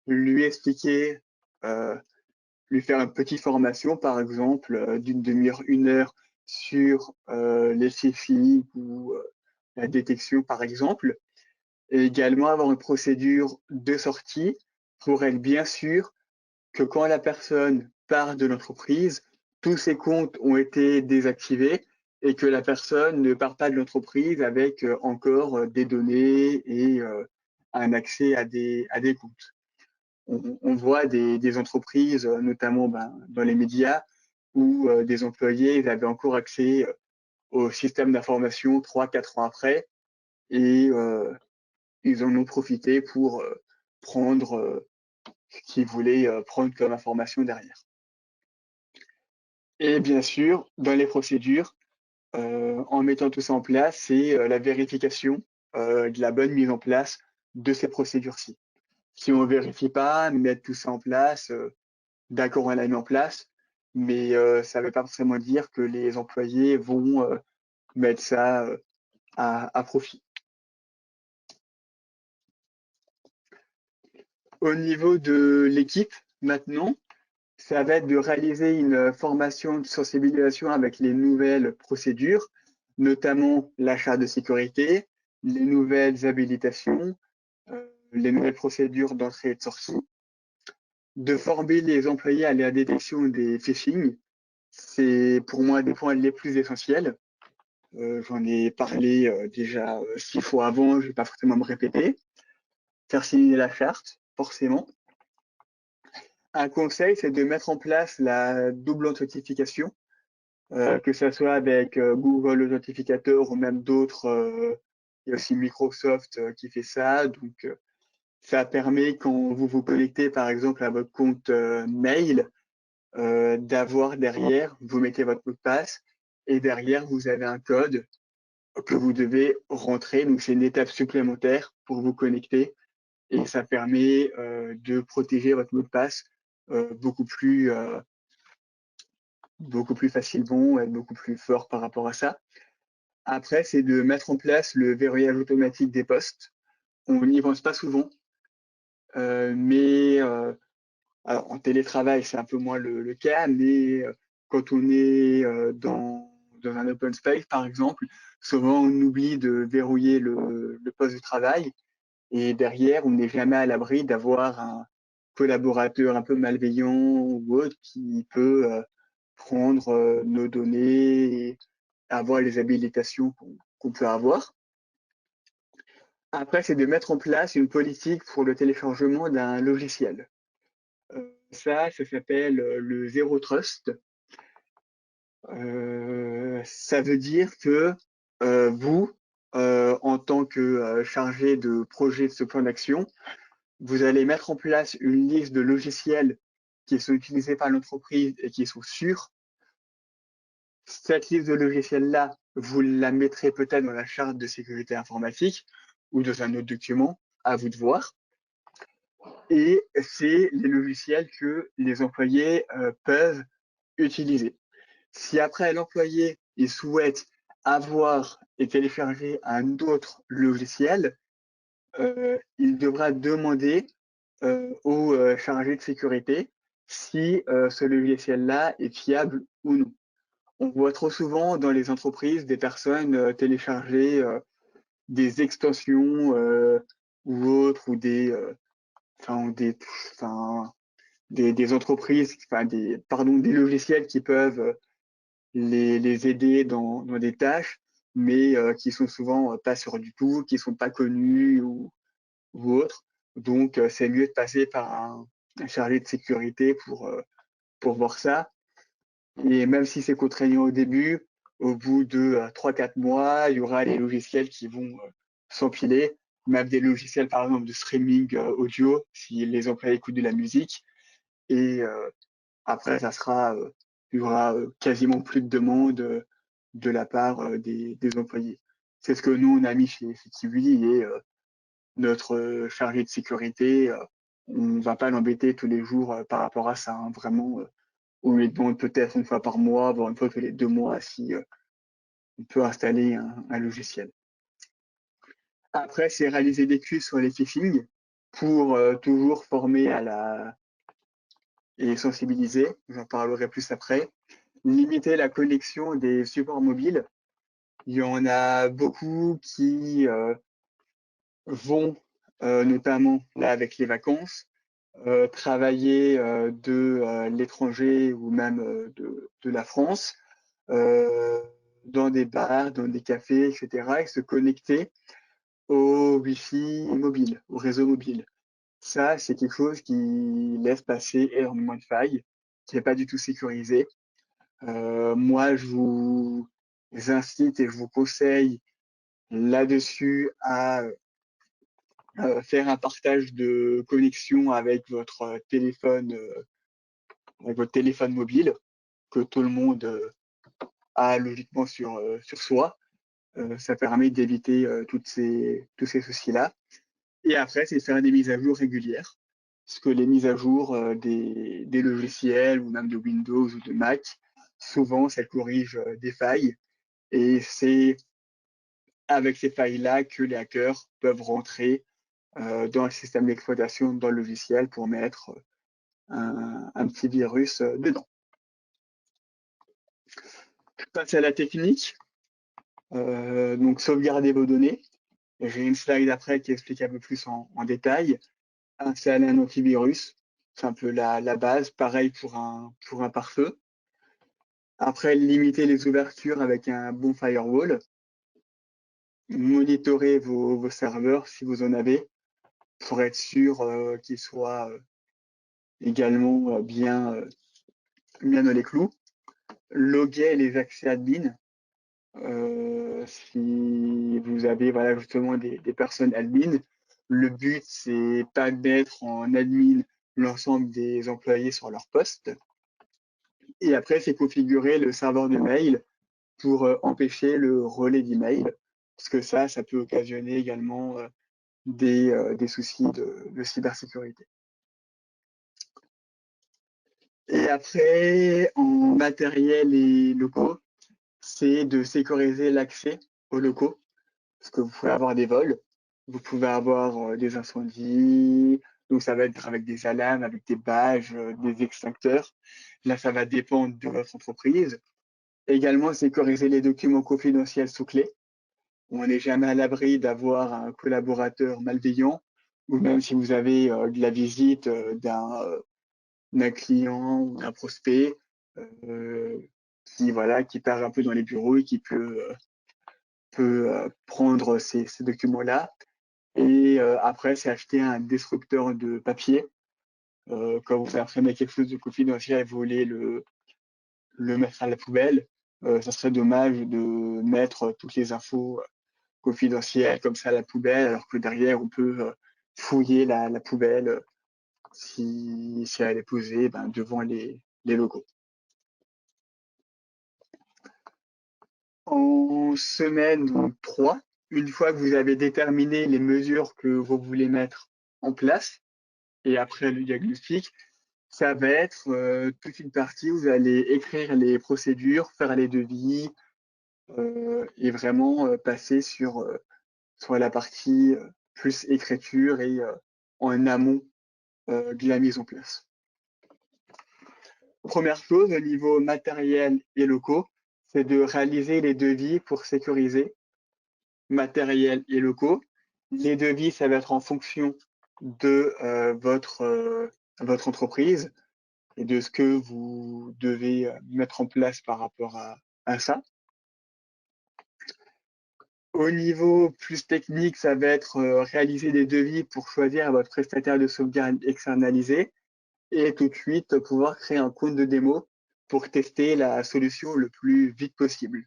lui expliquer, lui faire une petite formation, par exemple, d'une demi-heure, 1 heure sur les phishing ou la détection, par exemple, et également avoir une procédure de sortie pour être bien sûr que quand la personne part de l'entreprise, tous ses comptes ont été désactivés et que la personne ne part pas de l'entreprise avec encore des données et un accès à des comptes. On voit des entreprises, notamment dans les médias, où des employés avaient encore accès au système d'information 3-4 ans après, et ils en ont profité pour prendre ce qu'ils voulaient prendre comme information derrière. Et bien sûr, dans les procédures, en mettant tout ça en place, c'est la vérification de la bonne mise en place de ces procédures-ci. Si on ne vérifie pas, mettre tout ça en place, d'accord, on l'a mis en place, mais ça ne veut pas forcément dire que les employés vont mettre ça à profit. Au niveau de l'équipe, maintenant, ça va être de réaliser une formation de sensibilisation avec les nouvelles procédures, notamment la charte de sécurité, les nouvelles habilitations, les nouvelles procédures d'entrée et de sortie, de former les employés à la détection des phishing. C'est pour moi des points les plus essentiels. J'en ai parlé déjà 6 fois avant, je ne vais pas forcément me répéter. Faire signer la charte, forcément. Un conseil, c'est de mettre en place la double authentification, que ce soit avec Google Authentificator ou même d'autres. Il y a aussi Microsoft qui fait ça. Donc, ça permet quand vous vous connectez, par exemple, à votre compte mail, d'avoir derrière, vous mettez votre mot de passe et derrière, vous avez un code que vous devez rentrer. Donc, c'est une étape supplémentaire pour vous connecter et ça permet de protéger votre mot de passe beaucoup plus facilement et beaucoup plus fort par rapport à ça. Après, c'est de mettre en place le verrouillage automatique des postes. On n'y pense pas souvent, mais alors, en télétravail, c'est un peu moins le cas, mais quand on est dans un open space, par exemple, souvent on oublie de verrouiller le poste de travail et derrière, on n'est jamais à l'abri d'avoir un collaborateur un peu malveillant ou autre qui peut prendre nos données et avoir les habilitations qu'on peut avoir. Après, c'est de mettre en place une politique pour le téléchargement d'un logiciel. Ça s'appelle le Zero Trust. Ça veut dire que vous, en tant que chargé de projet de ce plan d'action, vous allez mettre en place une liste de logiciels qui sont utilisés par l'entreprise et qui sont sûrs. Cette liste de logiciels-là, vous la mettrez peut-être dans la charte de sécurité informatique ou dans un autre document, à vous de voir. Et c'est les logiciels que les employés peuvent utiliser. Si après l'employé il souhaite avoir et télécharger un autre logiciel, il devra demander au chargé de sécurité si ce logiciel-là est fiable ou non. On voit trop souvent dans les entreprises des personnes télécharger des extensions ou autres ou des entreprises, des logiciels qui peuvent les aider dans des tâches, mais qui sont souvent pas sûrs du tout, qui sont pas connus ou autres. Donc, c'est mieux de passer par un chargé de sécurité pour voir ça. Et même si c'est contraignant au début, au bout de 3-4 mois, il y aura les logiciels qui vont s'empiler, même des logiciels par exemple de streaming audio, si les employés écoutent de la musique. Et après, il y aura quasiment plus de demandes de la part des employés. C'est ce que nous, on a mis chez Kiwi et notre chargé de sécurité, on ne va pas l'embêter tous les jours par rapport à ça. Hein. Vraiment, on lui demande peut-être une fois par mois, voire une fois tous les 2 mois, si on peut installer un logiciel. Après, c'est réaliser des quiz sur les phishing pour toujours former et sensibiliser. J'en parlerai plus après. Limiter la connexion des supports mobiles. Il y en a beaucoup qui vont, notamment là avec les vacances, travailler de l'étranger ou même de la France, dans des bars, dans des cafés, etc., et se connecter au Wi-Fi mobile, au réseau mobile. Ça, c'est quelque chose qui laisse passer énormément de failles, qui n'est pas du tout sécurisé. Moi, incite et je vous conseille là-dessus à faire un partage de connexion avec votre téléphone mobile, que tout le monde a logiquement sur soi. Ça permet d'éviter tous ces soucis-là. Et après, c'est de faire des mises à jour régulières. Parce que les mises à jour des logiciels ou même de Windows ou de Mac, souvent, ça corrige des failles. Et c'est avec ces failles-là que les hackers peuvent rentrer dans le système d'exploitation, dans le logiciel, pour mettre un petit virus dedans. Je passe à la technique. Donc, sauvegarder vos données. J'ai une slide après qui explique un peu plus en détail. Installer un antivirus, c'est un peu la base. Pareil pour un pare-feu. Après, limiter les ouvertures avec un bon firewall. Monitorer vos serveurs si vous en avez pour être sûr qu'ils soient également bien dans les clous. Loguer les accès admin. Si vous avez voilà, justement des personnes admin, le but, c'est pas de mettre en admin l'ensemble des employés sur leur poste. Et après, c'est configurer le serveur de mail pour empêcher le relais d'email, parce que ça peut occasionner également des soucis de cybersécurité. Et après, en matériel et locaux, c'est de sécuriser l'accès aux locaux, parce que vous pouvez avoir des vols, vous pouvez avoir des incendies, donc ça va être avec des alarmes, avec des badges, des extincteurs. Là, ça va dépendre de votre entreprise. Également, sécuriser les documents confidentiels sous clé. On n'est jamais à l'abri d'avoir un collaborateur malveillant, ou même si vous avez de la visite d'un client ou d'un prospect qui part un peu dans les bureaux et qui peut prendre ces documents-là. Et après, c'est acheter un destructeur de papier. Quand vous imprimez quelque chose de confidentiel et vous voulez le mettre à la poubelle, ça serait dommage de mettre toutes les infos confidentielles comme ça à la poubelle, alors que derrière, on peut fouiller la poubelle si elle est posée devant les locaux. En semaine 3, une fois que vous avez déterminé les mesures que vous voulez mettre en place, et après le diagnostic, ça va être toute une partie où vous allez écrire les procédures, faire les devis et vraiment passer sur la partie plus écriture et en amont de la mise en place. Première chose, au niveau matériel et locaux, c'est de réaliser les devis pour sécuriser matériel et locaux. Les devis, ça va être en fonction de votre entreprise et de ce que vous devez mettre en place par rapport à ça. Au niveau plus technique, ça va être réaliser des devis pour choisir votre prestataire de sauvegarde externalisé et tout de suite pouvoir créer un compte de démo pour tester la solution le plus vite possible.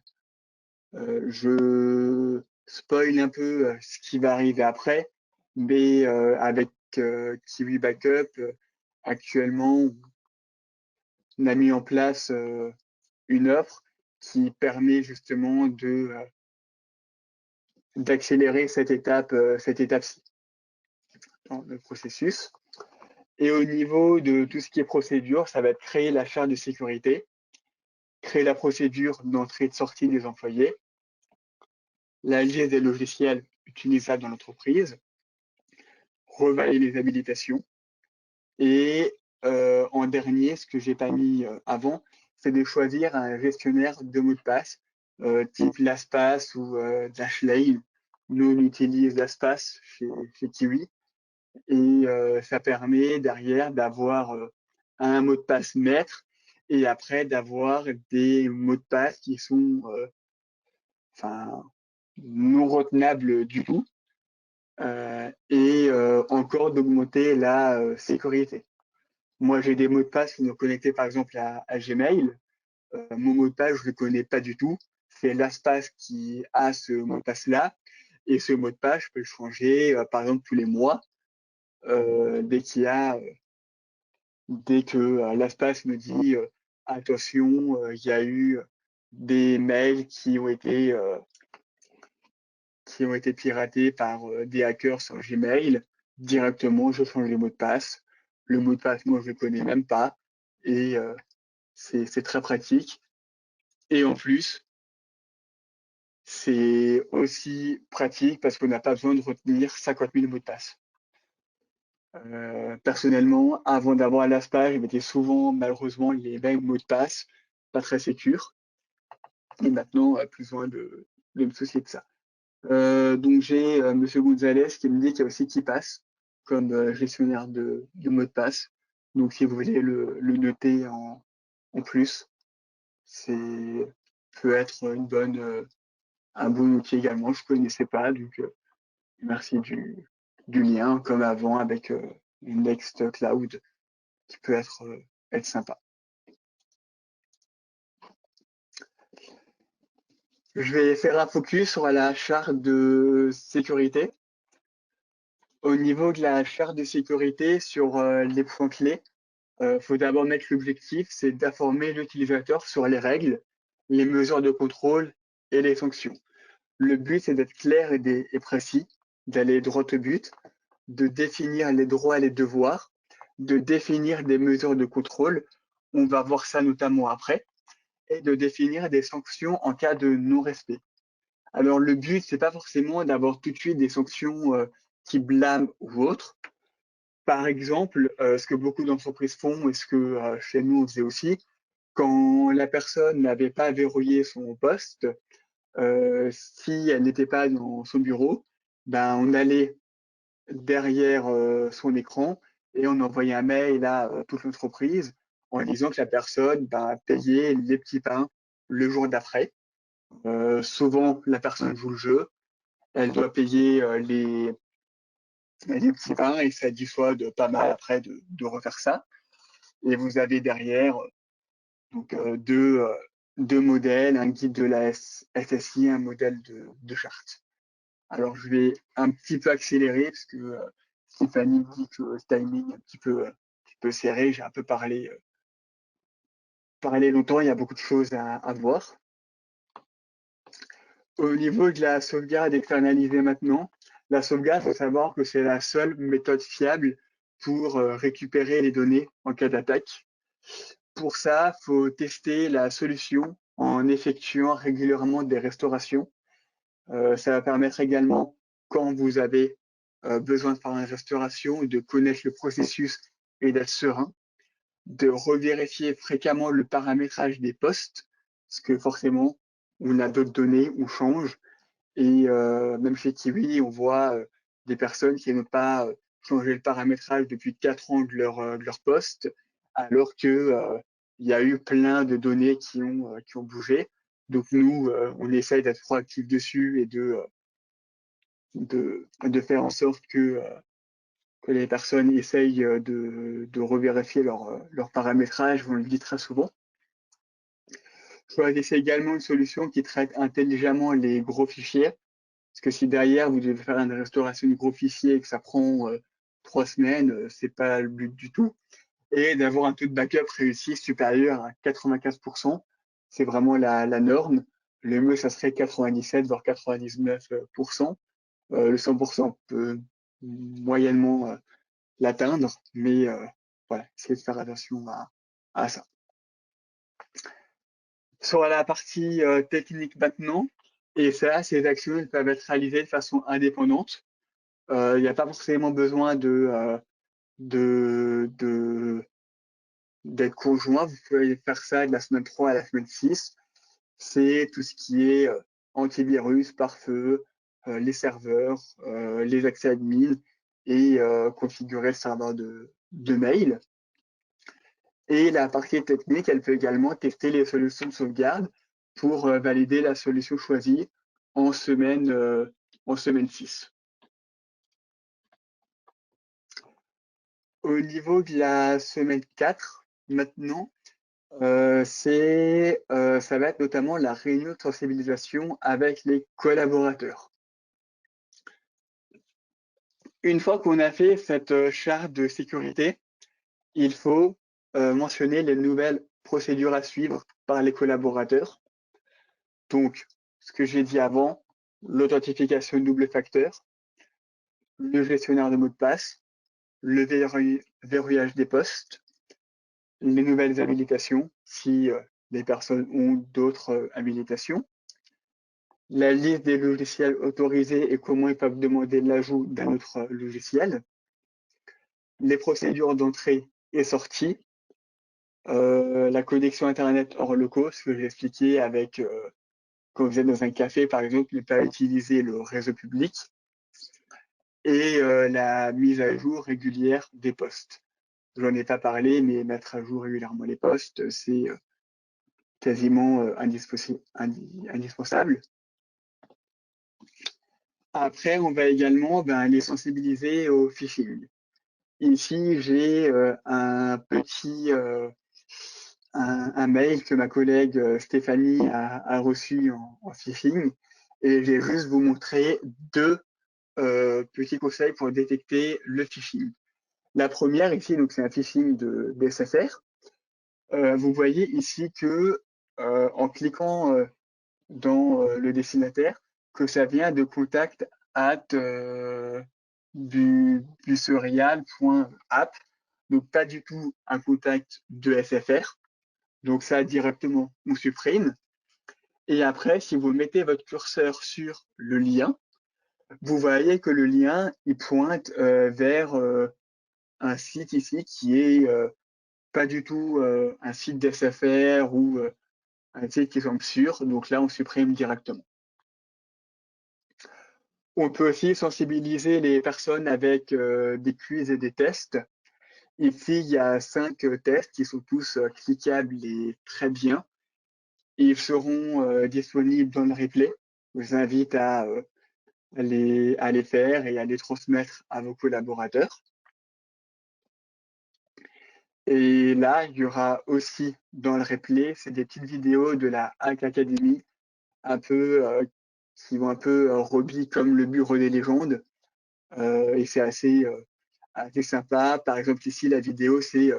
Je spoil un peu ce qui va arriver après, mais avec Kiwi Backup, actuellement, on a mis en place une offre qui permet justement d'accélérer cette étape-ci dans le processus. Et au niveau de tout ce qui est procédure, ça va être créer la charte de sécurité, créer la procédure d'entrée et de sortie des employés, la liste des logiciels utilisables dans l'entreprise, revalider les habilitations et en dernier, ce que j'ai pas mis avant, c'est de choisir un gestionnaire de mots de passe type LastPass ou Dashlane. Nous, on utilise LastPass chez Kiwi et ça permet derrière d'avoir un mot de passe maître et après d'avoir des mots de passe qui sont non retenables du tout et encore d'augmenter la sécurité. Moi, j'ai des mots de passe qui sont connectés par exemple à Gmail. Mon mot de passe, je ne le connais pas du tout. c'est l'espace qui a ce mot de passe-là. Et ce mot de passe, je peux le changer, par exemple, tous les mois, dès que l'espace me dit attention, il y a eu des mails qui ont été piratés par des hackers sur Gmail. Directement, je change les mots de passe. Le mot de passe, moi, je ne le connais même pas. Et c'est très pratique. Et en plus, c'est aussi pratique parce qu'on n'a pas besoin de retenir 50 000 mots de passe. Personnellement, avant d'avoir l'ASPA, je mettais souvent, malheureusement, les mêmes mots de passe, pas très sécures. Et maintenant, plus besoin de me soucier de ça. Donc, j'ai Monsieur Gonzalez qui me dit qu'il y a aussi KeePass comme gestionnaire de mots de passe. Donc, si vous voulez le noter en plus, c'est peut être un bon outil également. Je ne connaissais pas, donc merci du lien, comme avant avec Nextcloud, qui peut être sympa. Je vais faire un focus sur la charte de sécurité. Au niveau de la charte de sécurité, sur les points clés, faut d'abord mettre l'objectif, c'est d'informer l'utilisateur sur les règles, les mesures de contrôle et les sanctions. Le but, c'est d'être clair et précis, d'aller droit au but, de définir les droits et les devoirs, de définir des mesures de contrôle, on va voir ça notamment après, et de définir des sanctions en cas de non-respect. Alors le but, c'est pas forcément d'avoir tout de suite des sanctions qui blâment ou autres. Par exemple, ce que beaucoup d'entreprises font et ce que chez nous on faisait aussi, quand la personne n'avait pas verrouillé son poste, si elle n'était pas dans son bureau, ben on allait derrière son écran et on envoyait un mail à toute l'entreprise en disant que la personne payait les petits pains le jour d'après. Souvent, la personne joue le jeu, elle doit payer les petits pains et ça dissuade pas mal après de refaire ça. Et vous avez derrière donc, deux modèles, un guide de la SSI, un modèle de charte. Alors, je vais un petit peu accélérer parce que Stéphanie dit que le timing est un petit peu serré. J'ai un peu parlé longtemps, il y a beaucoup de choses à voir. Au niveau de la sauvegarde externalisée maintenant, la sauvegarde, il faut savoir que c'est la seule méthode fiable pour récupérer les données en cas d'attaque. Pour ça, il faut tester la solution en effectuant régulièrement des restaurations. Ça va permettre également, quand vous avez besoin de faire une restauration, de connaître le processus et d'être serein, de revérifier fréquemment le paramétrage des postes, parce que forcément, on a d'autres données, on change. Et même chez Kiwi, on voit des personnes qui n'ont pas changé le paramétrage depuis 4 ans de leur poste, alors que il y a eu plein de données qui ont bougé. Donc nous, on essaye d'être proactifs dessus et de faire en sorte que les personnes essayent de revérifier leur paramétrage. On le dit très souvent. Choisissez également une solution qui traite intelligemment les gros fichiers. Parce que si derrière, vous devez faire une restauration du gros fichier et que ça prend 3 semaines, c'est pas le but du tout. Et d'avoir un taux de backup réussi supérieur à 95%, c'est vraiment la norme. Le mieux, ça serait 97, voire 99%. Le 100% peut moyennement l'atteindre, mais voilà, essayez de faire attention à ça. Sur la partie technique maintenant, et ça, ces actions elles peuvent être réalisées de façon indépendante. Il n'y a pas forcément besoin d'être conjoint. Vous pouvez faire ça de la semaine 3 à la semaine 6. C'est tout ce qui est antivirus, pare-feu, les serveurs, les accès admin et configurer le serveur de mail. Et la partie technique, elle peut également tester les solutions de sauvegarde pour valider la solution choisie en semaine 6. Au niveau de la semaine 4, maintenant, Ça va être notamment la réunion de sensibilisation avec les collaborateurs. Une fois qu'on a fait cette charte de sécurité, il faut mentionner les nouvelles procédures à suivre par les collaborateurs. Donc, ce que j'ai dit avant, l'authentification double facteur, le gestionnaire de mots de passe, le verrouillage des postes, les nouvelles habilitations, si les personnes ont d'autres habilitations, la liste des logiciels autorisés et comment ils peuvent demander l'ajout d'un autre logiciel, les procédures d'entrée et sortie, la connexion Internet hors locaux, ce que j'ai expliqué avec quand vous êtes dans un café, par exemple, ne pas utiliser le réseau public, et la mise à jour régulière des postes. J'en ai pas parlé, mais mettre à jour régulièrement les postes, c'est quasiment indispensable. Après, on va également les sensibiliser au phishing. Ici, j'ai un mail que ma collègue Stéphanie a reçu en phishing, et je vais juste vous montrer deux petits conseils pour détecter le phishing. La première ici, donc c'est un phishing de SFR. Vous voyez ici que en cliquant dans le destinataire, que ça vient de contact at busserial.app, donc pas du tout un contact de SFR. Donc ça directement on supprime. Et après, si vous mettez votre curseur sur le lien, vous voyez que le lien il pointe vers un site ici qui est pas du tout un site d'SFR ou un site qui semble sûr. Donc là, on supprime directement. On peut aussi sensibiliser les personnes avec des quiz et des tests. Ici, il y a 5 tests qui sont tous cliquables et très bien. Ils seront disponibles dans le replay. Je vous invite à les faire et à les transmettre à vos collaborateurs. Et là, il y aura aussi dans le replay, c'est des petites vidéos de la Hack Academy, un peu qui vont un peu rugby comme le Bureau des légendes. Et c'est assez sympa. Par exemple, ici, la vidéo, c'est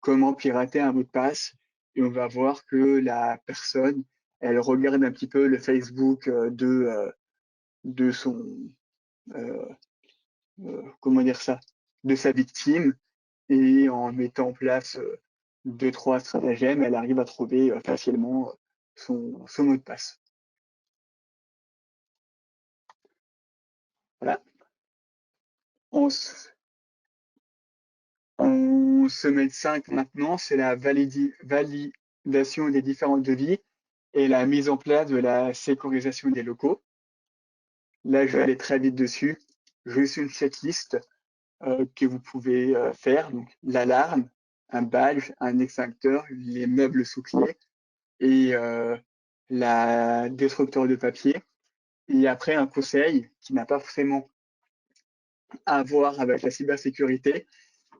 comment pirater un mot de passe. Et on va voir que la personne, elle regarde un petit peu le Facebook de son, euh, comment dire ça, de sa victime. Et en mettant en place 2, 3 stratagèmes, elle arrive à trouver facilement son mot de passe. Voilà. En semaine 5 maintenant, c'est la validation des différents devis et la mise en place de la sécurisation des locaux. Là, je vais aller très vite dessus. Juste une checklist que vous pouvez faire. Donc, l'alarme, un badge, un extincteur, les meubles sous clé et la destructeur de papier. Et après, un conseil qui n'a pas forcément à voir avec la cybersécurité,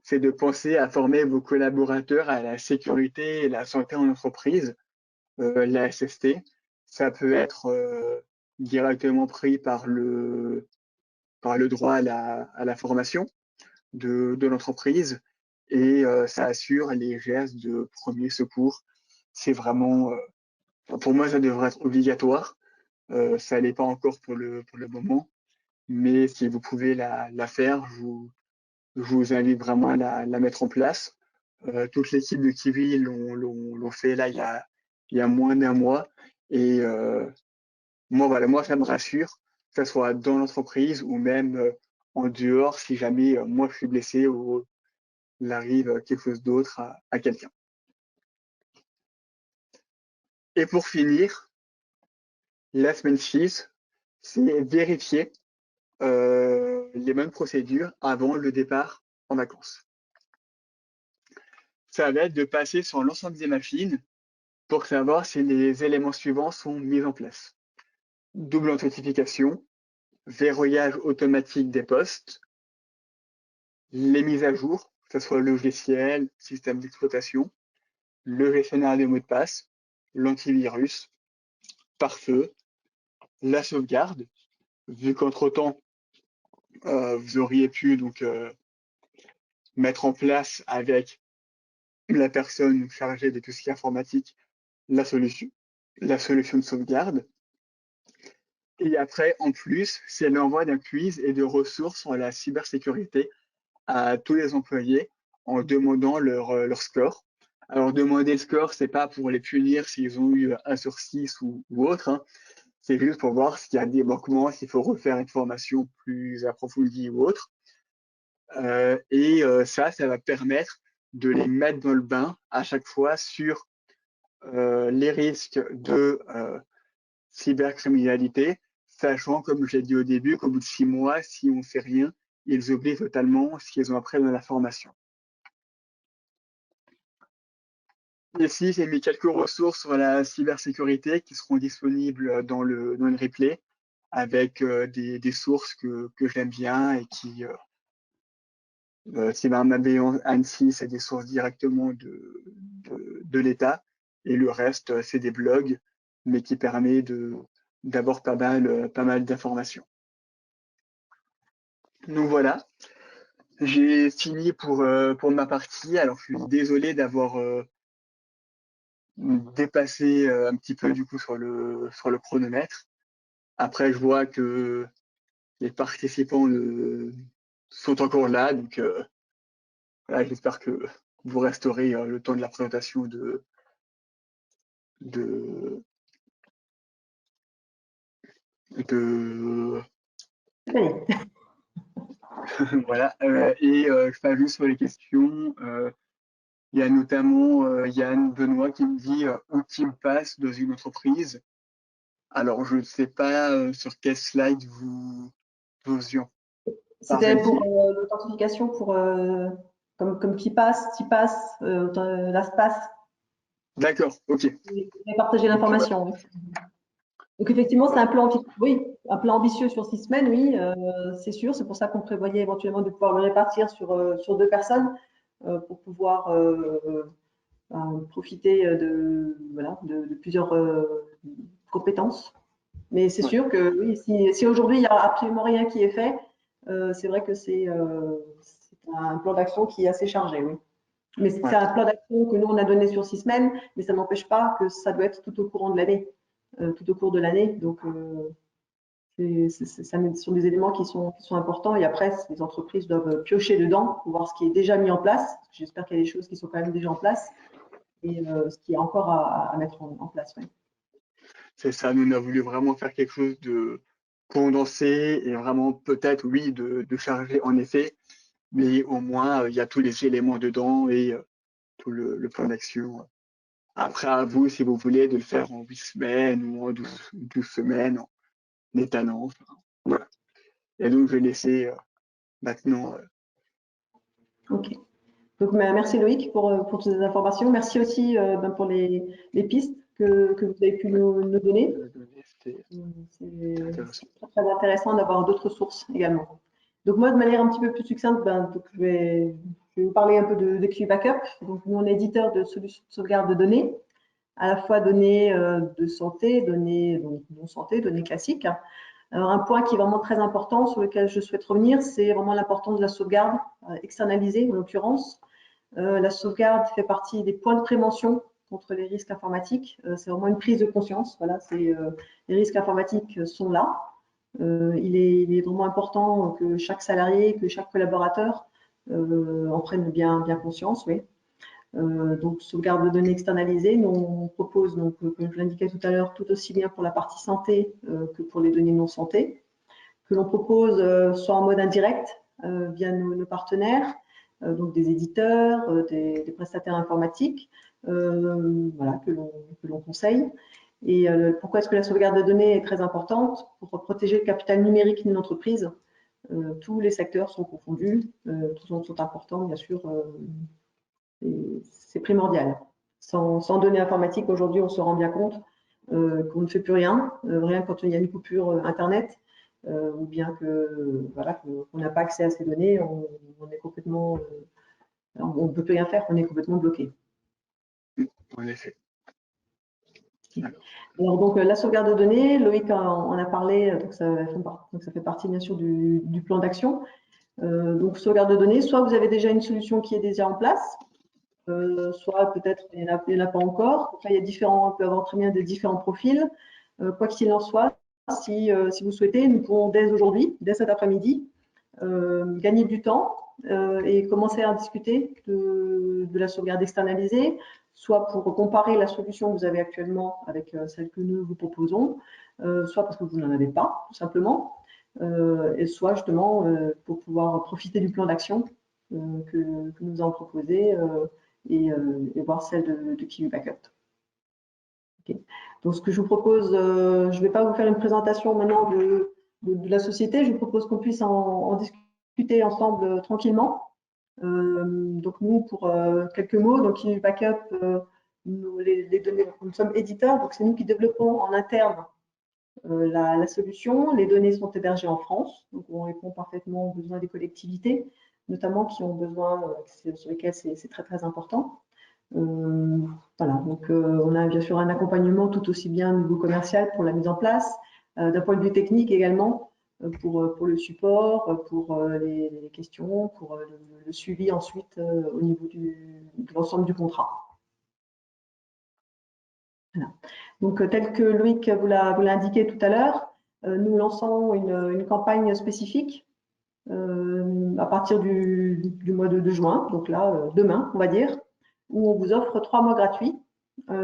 c'est de penser à former vos collaborateurs à la sécurité et la santé en entreprise, la SST. Ça peut être directement pris par le droit à la formation de l'entreprise, et ça assure les gestes de premier secours. C'est vraiment, pour moi, ça devrait être obligatoire. Ça l'est pas encore pour le moment, mais si vous pouvez la faire, je vous invite vraiment à la mettre en place. Toute l'équipe de Kiwi l'ont fait là il y a moins d'un mois, et moi ça me rassure, que ce soit dans l'entreprise ou même en dehors, si jamais moi je suis blessé ou il arrive quelque chose d'autre à quelqu'un. Et pour finir, la semaine 6, c'est vérifier les mêmes procédures avant le départ en vacances. Ça va être de passer sur l'ensemble des machines pour savoir si les éléments suivants sont mis en place. Double authentification, verrouillage automatique des postes, les mises à jour, que ce soit logiciel, système d'exploitation, le gestionnaire des mots de passe, l'antivirus, pare-feu, la sauvegarde, vu qu'entre-temps, vous auriez pu donc mettre en place avec la personne chargée de tout ce qui est informatique la solution de sauvegarde. Et après, en plus, c'est l'envoi d'un quiz et de ressources sur la cybersécurité à tous les employés en demandant leur score. Alors, demander le score, c'est pas pour les punir s'ils ont eu 1 sur 6 ou autre, hein. C'est juste pour voir s'il y a des manquements, s'il faut refaire une formation plus approfondie ou autre. Ça va permettre de les mettre dans le bain à chaque fois sur les risques de cybercriminalité, sachant, comme j'ai dit au début, qu'au bout de 6 mois, si on ne fait rien, ils oublient totalement ce qu'ils ont appris dans la formation. Ici, j'ai mis quelques ressources sur la cybersécurité qui seront disponibles dans le replay avec des sources que j'aime bien et qui, Cybermabéon Annecy, c'est des sources directement de l'État et le reste, c'est des blogs, mais qui permet d'avoir pas mal d'informations. Donc voilà, j'ai fini pour ma partie. Alors, je suis désolé d'avoir dépassé un petit peu du coup sur le chronomètre. Après, je vois que les participants sont encore là, donc voilà, j'espère que vous resterez le temps de la présentation de, de voilà. Je passe juste sur les questions. Il y a notamment Yann Benoît qui me dit où Tim passe dans une entreprise. Alors, je ne sais pas sur quel slide vous y C'était pour parlez. l'authentification, comme qui passe, qui passe, LastPass. D'accord, ok. Vous avez partagé Donc, ouais, l'information. Oui. Donc effectivement, c'est voilà. un plan ambitieux sur 6 semaines, oui, c'est sûr. C'est pour ça qu'on prévoyait éventuellement de pouvoir le répartir sur 2 personnes pour pouvoir profiter voilà, de plusieurs compétences. Mais c'est Ouais, sûr que oui, si aujourd'hui il n'y a absolument rien qui est fait, c'est vrai que c'est un plan d'action qui est assez chargé, oui. Mais c'est ouais, un plan d'action que nous, on a donné sur 6 semaines, mais ça n'empêche pas que ça doit être tout au courant de l'année, tout au cours de l'année. Donc, ça sont des éléments qui sont importants. Et après, les entreprises doivent piocher dedans pour voir ce qui est déjà mis en place. J'espère qu'il y a des choses qui sont quand même déjà en place et ce qui est encore à mettre en place. Oui. c'est ça. Nous, on a voulu vraiment faire quelque chose de condensé et vraiment peut-être, oui, de chargé en effet, mais au moins, il y a tous les éléments dedans et tout le plan d'action. Après, à vous, si vous voulez, de le faire en 8 semaines ou en 12 semaines, en étalant. Enfin, voilà. Et donc, je vais laisser maintenant. Ok. Donc, merci Loïc pour toutes ces informations. Merci aussi pour les pistes que vous avez pu nous donner. C'était intéressant. C'est très intéressant d'avoir d'autres sources également. Donc moi, de manière un petit peu plus succincte, donc je vais vous parler un peu de QI Backup. Donc nous, on est éditeur de solutions de sauvegarde de données, à la fois données de santé, données donc, non santé, données classiques. Alors un point qui est vraiment très important sur lequel je souhaite revenir, c'est vraiment l'importance de la sauvegarde externalisée en l'occurrence. La sauvegarde fait partie des points de prévention contre les risques informatiques. C'est vraiment une prise de conscience. Voilà, les risques informatiques sont là. Il est vraiment important que chaque salarié, que chaque collaborateur en prenne bien conscience. Oui. Donc, sauvegarde de données externalisées, nous, on propose, donc, comme je l'indiquais tout à l'heure, tout aussi bien pour la partie santé que pour les données non santé, que l'on propose soit en mode indirect via nos partenaires, donc des éditeurs, des prestataires informatiques, voilà, que l'on conseille. Et pourquoi est-ce que la sauvegarde de données est très importante? Pour protéger le capital numérique d'une entreprise. Tous les secteurs sont confondus, tous sont importants, bien sûr, c'est primordial. Sans données informatiques, aujourd'hui, on se rend bien compte qu'on ne fait plus rien, rien quand il y a une coupure Internet, ou bien voilà, qu'on n'a pas accès à ces données, on est complètement, on ne peut plus rien faire, on est complètement bloqué. En effet. Alors, donc, la sauvegarde de données, Loïc en a parlé, donc ça fait partie bien sûr du plan d'action. Donc, sauvegarde de données, soit vous avez déjà une solution qui est déjà en place, soit peut-être il n'y en a pas encore. Enfin, il peut y avoir très bien des différents profils. Quoi qu'il en soit, si vous souhaitez, nous pouvons dès aujourd'hui, dès cet après-midi, gagner du temps et commencer à discuter de la sauvegarde externalisée, soit pour comparer la solution que vous avez actuellement avec celle que nous vous proposons, soit parce que vous n'en avez pas, tout simplement, et soit justement pour pouvoir profiter du plan d'action que nous avons proposé et voir celle de Kiwi Backup. Okay. Donc, ce que je vous propose, je ne vais pas vous faire une présentation maintenant de la société, je vous propose qu'on puisse en discuter ensemble tranquillement. Donc, nous, pour quelques mots, donc Kiwi Backup, les données, nous sommes éditeurs, donc c'est nous qui développons en interne la solution. Les données sont hébergées en France, donc on répond parfaitement aux besoins des collectivités, notamment qui ont besoin, sur lesquels c'est très très important. Voilà, donc on a bien sûr un accompagnement tout aussi bien au niveau commercial pour la mise en place, d'un point de vue technique également, pour le support, pour les questions, pour le suivi ensuite au niveau de l'ensemble du contrat. Voilà. Donc, tel que Loïc vous l'a indiqué tout à l'heure, nous lançons une campagne spécifique à partir du mois de juin, donc là, demain, on va dire, où on vous offre 3 mois gratuits,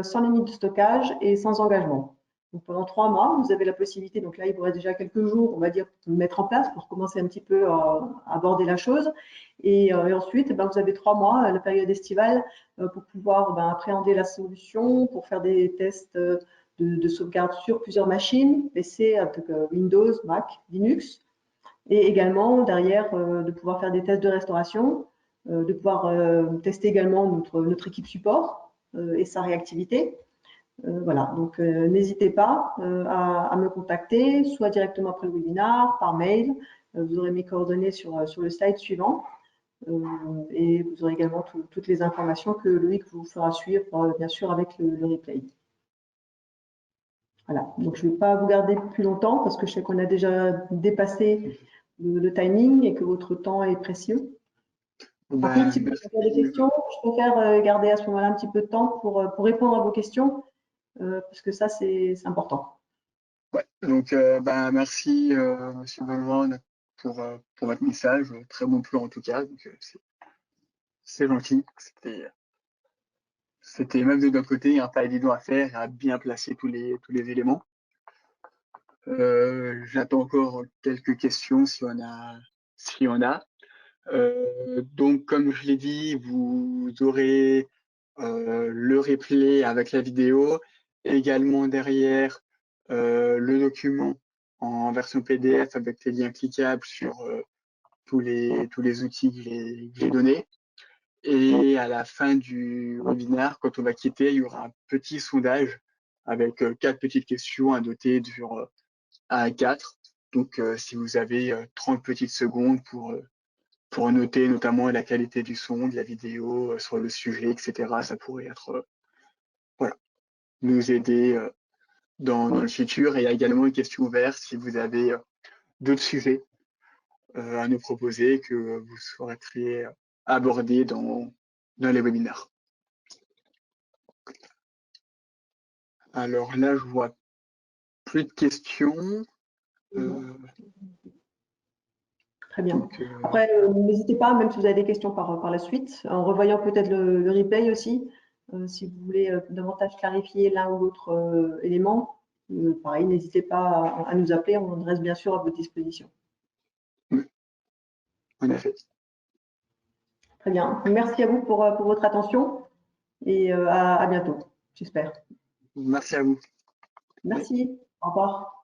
sans limite de stockage et sans engagement. Donc, pendant 3 mois, vous avez la possibilité, donc là, il vous reste déjà quelques jours, on va dire, pour mettre en place, pour commencer un petit peu à aborder la chose. Et ensuite, vous avez 3 mois, la période estivale, pour pouvoir appréhender la solution, pour faire des tests de sauvegarde sur plusieurs machines, PC, Windows, Mac, Linux, et également derrière de pouvoir faire des tests de restauration, de pouvoir tester également notre équipe support et sa réactivité. Voilà, donc n'hésitez pas à me contacter, soit directement après le webinaire, par mail. Vous aurez mes coordonnées sur le slide suivant. Et vous aurez également toutes les informations que Loïc vous fera suivre, bien sûr, avec le replay. Voilà, donc je ne vais pas vous garder plus longtemps parce que je sais qu'on a déjà dépassé le timing et que votre temps est précieux. Ensuite, si vous avez des questions, je préfère garder à ce moment-là un petit peu de temps pour répondre à vos questions, parce que ça, c'est important. Ouais, donc merci Monsieur Benoît pour votre message, très bon plan en tout cas, donc c'est gentil. C'était même de notre côté pas évident à faire et à bien placer tous les éléments. J'attends encore quelques questions s'il y en a. Donc, comme je l'ai dit, vous aurez le replay avec la vidéo, également derrière le document en version PDF avec les liens cliquables sur tous les outils que j'ai donnés. Et à la fin du webinaire, quand on va quitter, il y aura un petit sondage avec 4 petites questions à noter sur 1 à 4. Donc, si vous avez 30 petites secondes pour noter notamment la qualité du son, de la vidéo, sur le sujet, etc., ça pourrait être, voilà, nous aider dans le futur. Et il y a également une question ouverte si vous avez d'autres sujets à nous proposer que vous souhaiteriez aborder dans les webinaires. Alors là, je vois plus de questions. Très bien. Après, n'hésitez pas, même si vous avez des questions par la suite, en revoyant peut-être le replay aussi, si vous voulez davantage clarifier l'un ou l'autre élément, pareil, n'hésitez pas à nous appeler, on reste bien sûr à votre disposition. Oui, en effet. Très bien. Merci à vous pour votre attention et à bientôt, j'espère. Merci à vous. Merci. Au revoir.